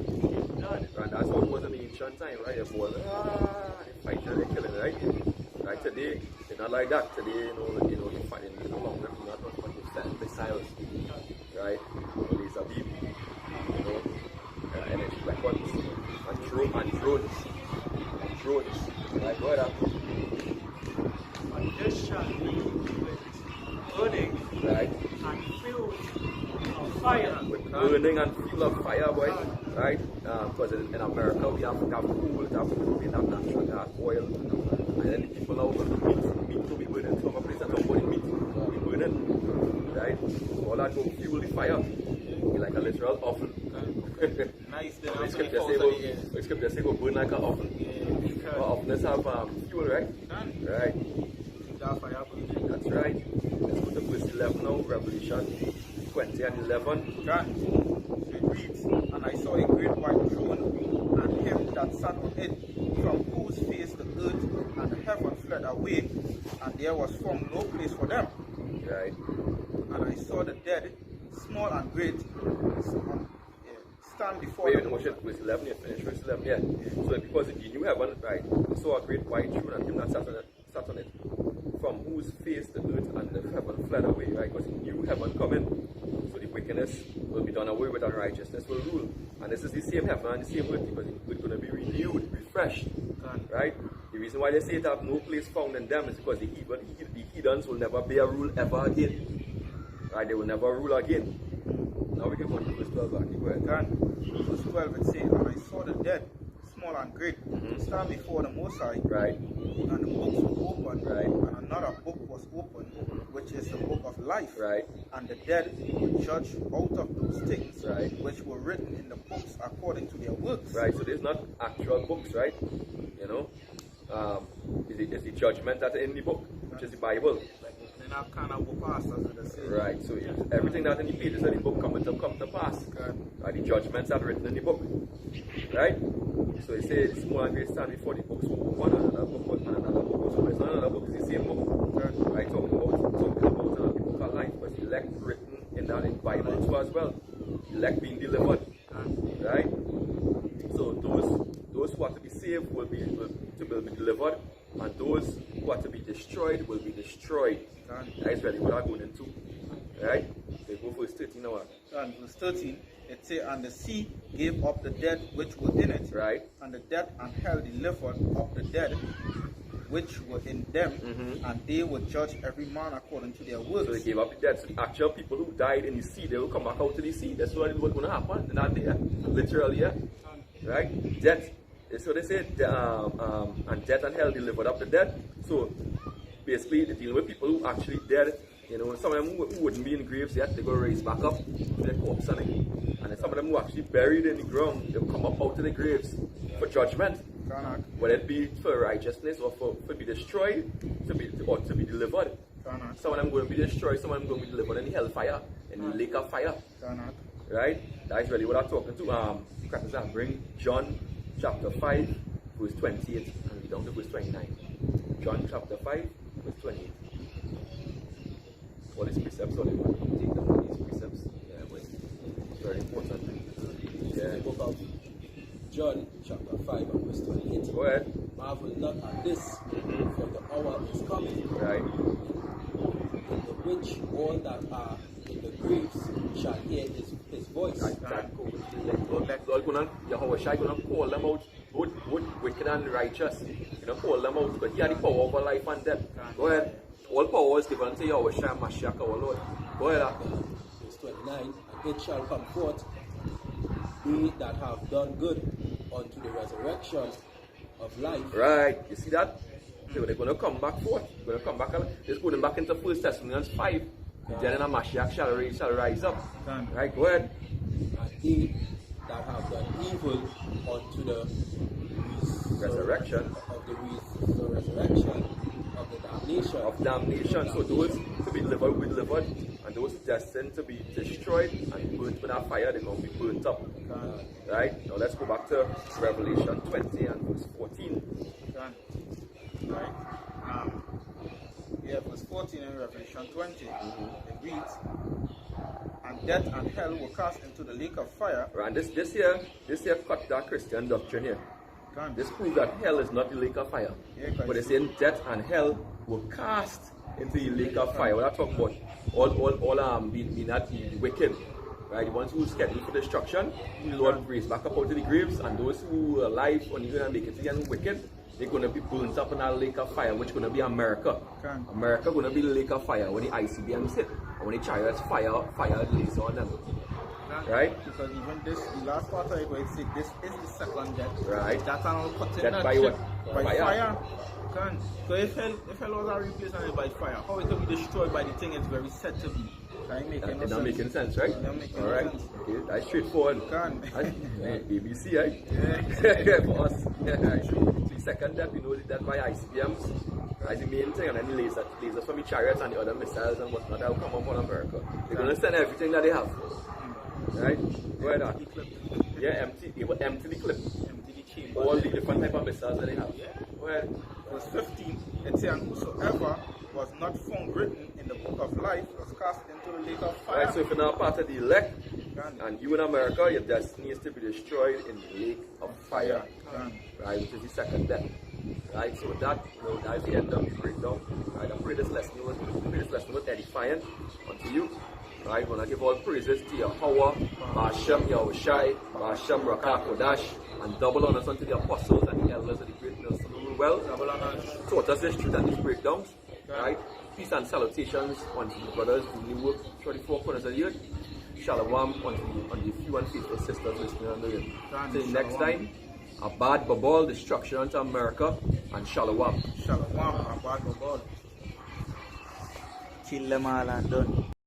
Speaker 2: blood.
Speaker 1: And that's what it was in the ancient time, right? It was, they fight and they killing, right? Right, today, it's not like that. Today, you're fighting, no longer, not much with missiles, right? Laser beam, energy weapons, and drones, right? Go ahead.
Speaker 2: And this shall be with burning,
Speaker 1: right?
Speaker 2: And filled of fire.
Speaker 1: With burning and fuel of fire, boy, right? Because in America we have coal, we have natural gas, oil, and then the people now want meat to be burning. Some of places don't want meat to be burning, right? So all that go fuel the fire, like a literal oven.
Speaker 3: Nice.
Speaker 1: The scripture say go burn like an oven. Ovens have fuel, right? Right. That's right. Let's go to verse 11 now, Revelation 20 and 11.
Speaker 3: It reads, and I saw a great white throne, and him that sat on it, from whose face the earth and the heaven fled away, and there was found no place for them.
Speaker 1: Right.
Speaker 3: And I saw the dead, small and great, stand before
Speaker 1: Wait,
Speaker 3: them.
Speaker 1: verse 11, you finished verse 11, yeah. So because in the new heaven, right, I saw a great white throne, and him that sat on it, from whose face the earth and the heaven fled away, right? Because new heaven coming, so the wickedness will be done away with and righteousness will rule. And this is the same heaven and the same earth, because it's going to be renewed, refreshed, right? The reason why they say it have no place found in them is because the heathens will never bear rule ever again, right? They will never rule again. Now we can go to verse 12 back. Go ahead.
Speaker 3: Verse 12 it says, and I saw the dead, small and great, stand before the Most High,
Speaker 1: right?
Speaker 3: And the books were opened,
Speaker 1: right?
Speaker 3: And another book was opened, which is the book of life,
Speaker 1: right?
Speaker 3: And the dead were judged out of those things,
Speaker 1: right,
Speaker 3: which were written in the books according to their works,
Speaker 1: right? So there's not actual books, right? You know, it's the judgment that's in the book, which is the Bible. Right, so everything that's in the pages of the book come to pass. Right? The judgments are written in the book. Right? So it says small and great stand before the books one another book was another book was open. It's not another book, it's the same book. Right? Talking about the book of life, but the elect written in that in Bible too as well. The elect being delivered. Right? So those who are to be saved will be delivered, and those who are to be destroyed will be destroyed. That's really what I'm going into. Right? They go verse 13 now.
Speaker 3: And verse 13, it says, and the sea gave up the dead which were in it,
Speaker 1: right?
Speaker 3: And the death and hell delivered up the dead which were in them, and they would judge every man according to their works.
Speaker 1: So they gave up the dead. So the actual people who died in the sea, they will come back out to the sea. That's what was going to happen. They're not there, literally, yeah. Right? Death. So they say, and death and hell delivered up the dead. So basically, they're dealing with people who actually dead. You know, some of them who wouldn't be in graves yet, they go raise back up to their corpse. And then some of them who are actually buried in the ground, they'll come up out of the graves for judgment. Whether it be for righteousness or for be destroyed, to be delivered. Some of them going to be destroyed, some of them going to be delivered in the hellfire, in the lake of fire. Right? That's really what I'm talking to. Bring John chapter 5, verse 28, and read down to verse 29. John chapter 5, verse 28. All these precepts, all they want to take them on these precepts. Yeah, but it's very important. Yeah.
Speaker 6: The book of John chapter 5 and verse 28.
Speaker 1: Go ahead.
Speaker 6: Marvel not at this, for the hour is coming.
Speaker 1: Right.
Speaker 6: In the which all that are in the graves shall hear his voice.
Speaker 1: Yahushua going to call them out, both wicked and righteous. You know, call them out, but he had the power over life and death. Go ahead. All power is given to Yahushua Mashiach our Lord. Go ahead.
Speaker 6: Verse 29, and it shall come forth, they that have done good unto the resurrection of life.
Speaker 1: Right. You see that? So they're going to come back forth. They're going to come back. It's going back into 1 Thessalonians 5. Then a Mashiach shall rise up. Right, go ahead.
Speaker 6: And they that have done evil unto the
Speaker 1: resurrection
Speaker 6: of the resurrection of the damnation.
Speaker 1: Of damnation. So those to be delivered will be delivered, and those destined to be destroyed and burnt with a fire, they're going to be burnt up. Right? Now let's go back to Revelation 20 and verse 14.
Speaker 3: Right? Yeah, verse 14 in Revelation 20, it reads, and death and hell were cast into the lake of fire.
Speaker 1: Right, and this here cut that Christian doctrine here. This proves that hell is not the lake of fire. Yeah, but it's saying death and hell were cast into the lake of fire. We're not talking about all being not wicked. Right, the ones who are scheduled for destruction, the Lord raised back up out of the graves, and those who are alive and even make it again wicked, they're going to be burnt up in that lake of fire, which is going to be America. America going to be the lake of fire when the ICBMs hit, and when the chariots fire lays on them. Right?
Speaker 3: Because even this, the last part of it, where it said this is the second death.
Speaker 1: Right.
Speaker 3: That's all put in
Speaker 1: death by what?
Speaker 3: By fire. So if hell was a replacement by fire, how it can be destroyed by the thing it's very said to be.
Speaker 1: That's not making sense, right? Alright. Okay, that's straightforward. BBC, right? Yeah. For us. The second death, we know the death by ICBMs. That's the main thing, and then the lasers from the chariots and the other missiles and whatnot that will come up on America. They're going to send everything that they have. Right? Go ahead on. Yeah, empty. They will empty the clip.
Speaker 3: Empty the chamber.
Speaker 1: All the different type of missiles that they have. Go ahead.
Speaker 3: Verse 15, it says, and whosoever was not found written in the book of life was cast into the lake of fire.
Speaker 1: Right, so if you're not part of the elect, and you in America, your destiny is to be destroyed in the lake of fire. Right, which is the second death. Right, so with that, that's the end of the breakdown. Right, I pray this lesson was edifying unto you. Right, when I give all praises to Yahweh, Hashem Yahushai, Hashem Rakakodash, and double honors unto the apostles and the elders of the great Nelson who well taught us this truth and these breakdowns. Right, peace and salutations unto the brothers who new work 24 corners of the earth. Shalom unto the few and faithful sisters listening on the earth. Till next time, Abad Babal, destruction unto America, and Shalom.
Speaker 3: Shalom, Abad Babal. Kill them all and done.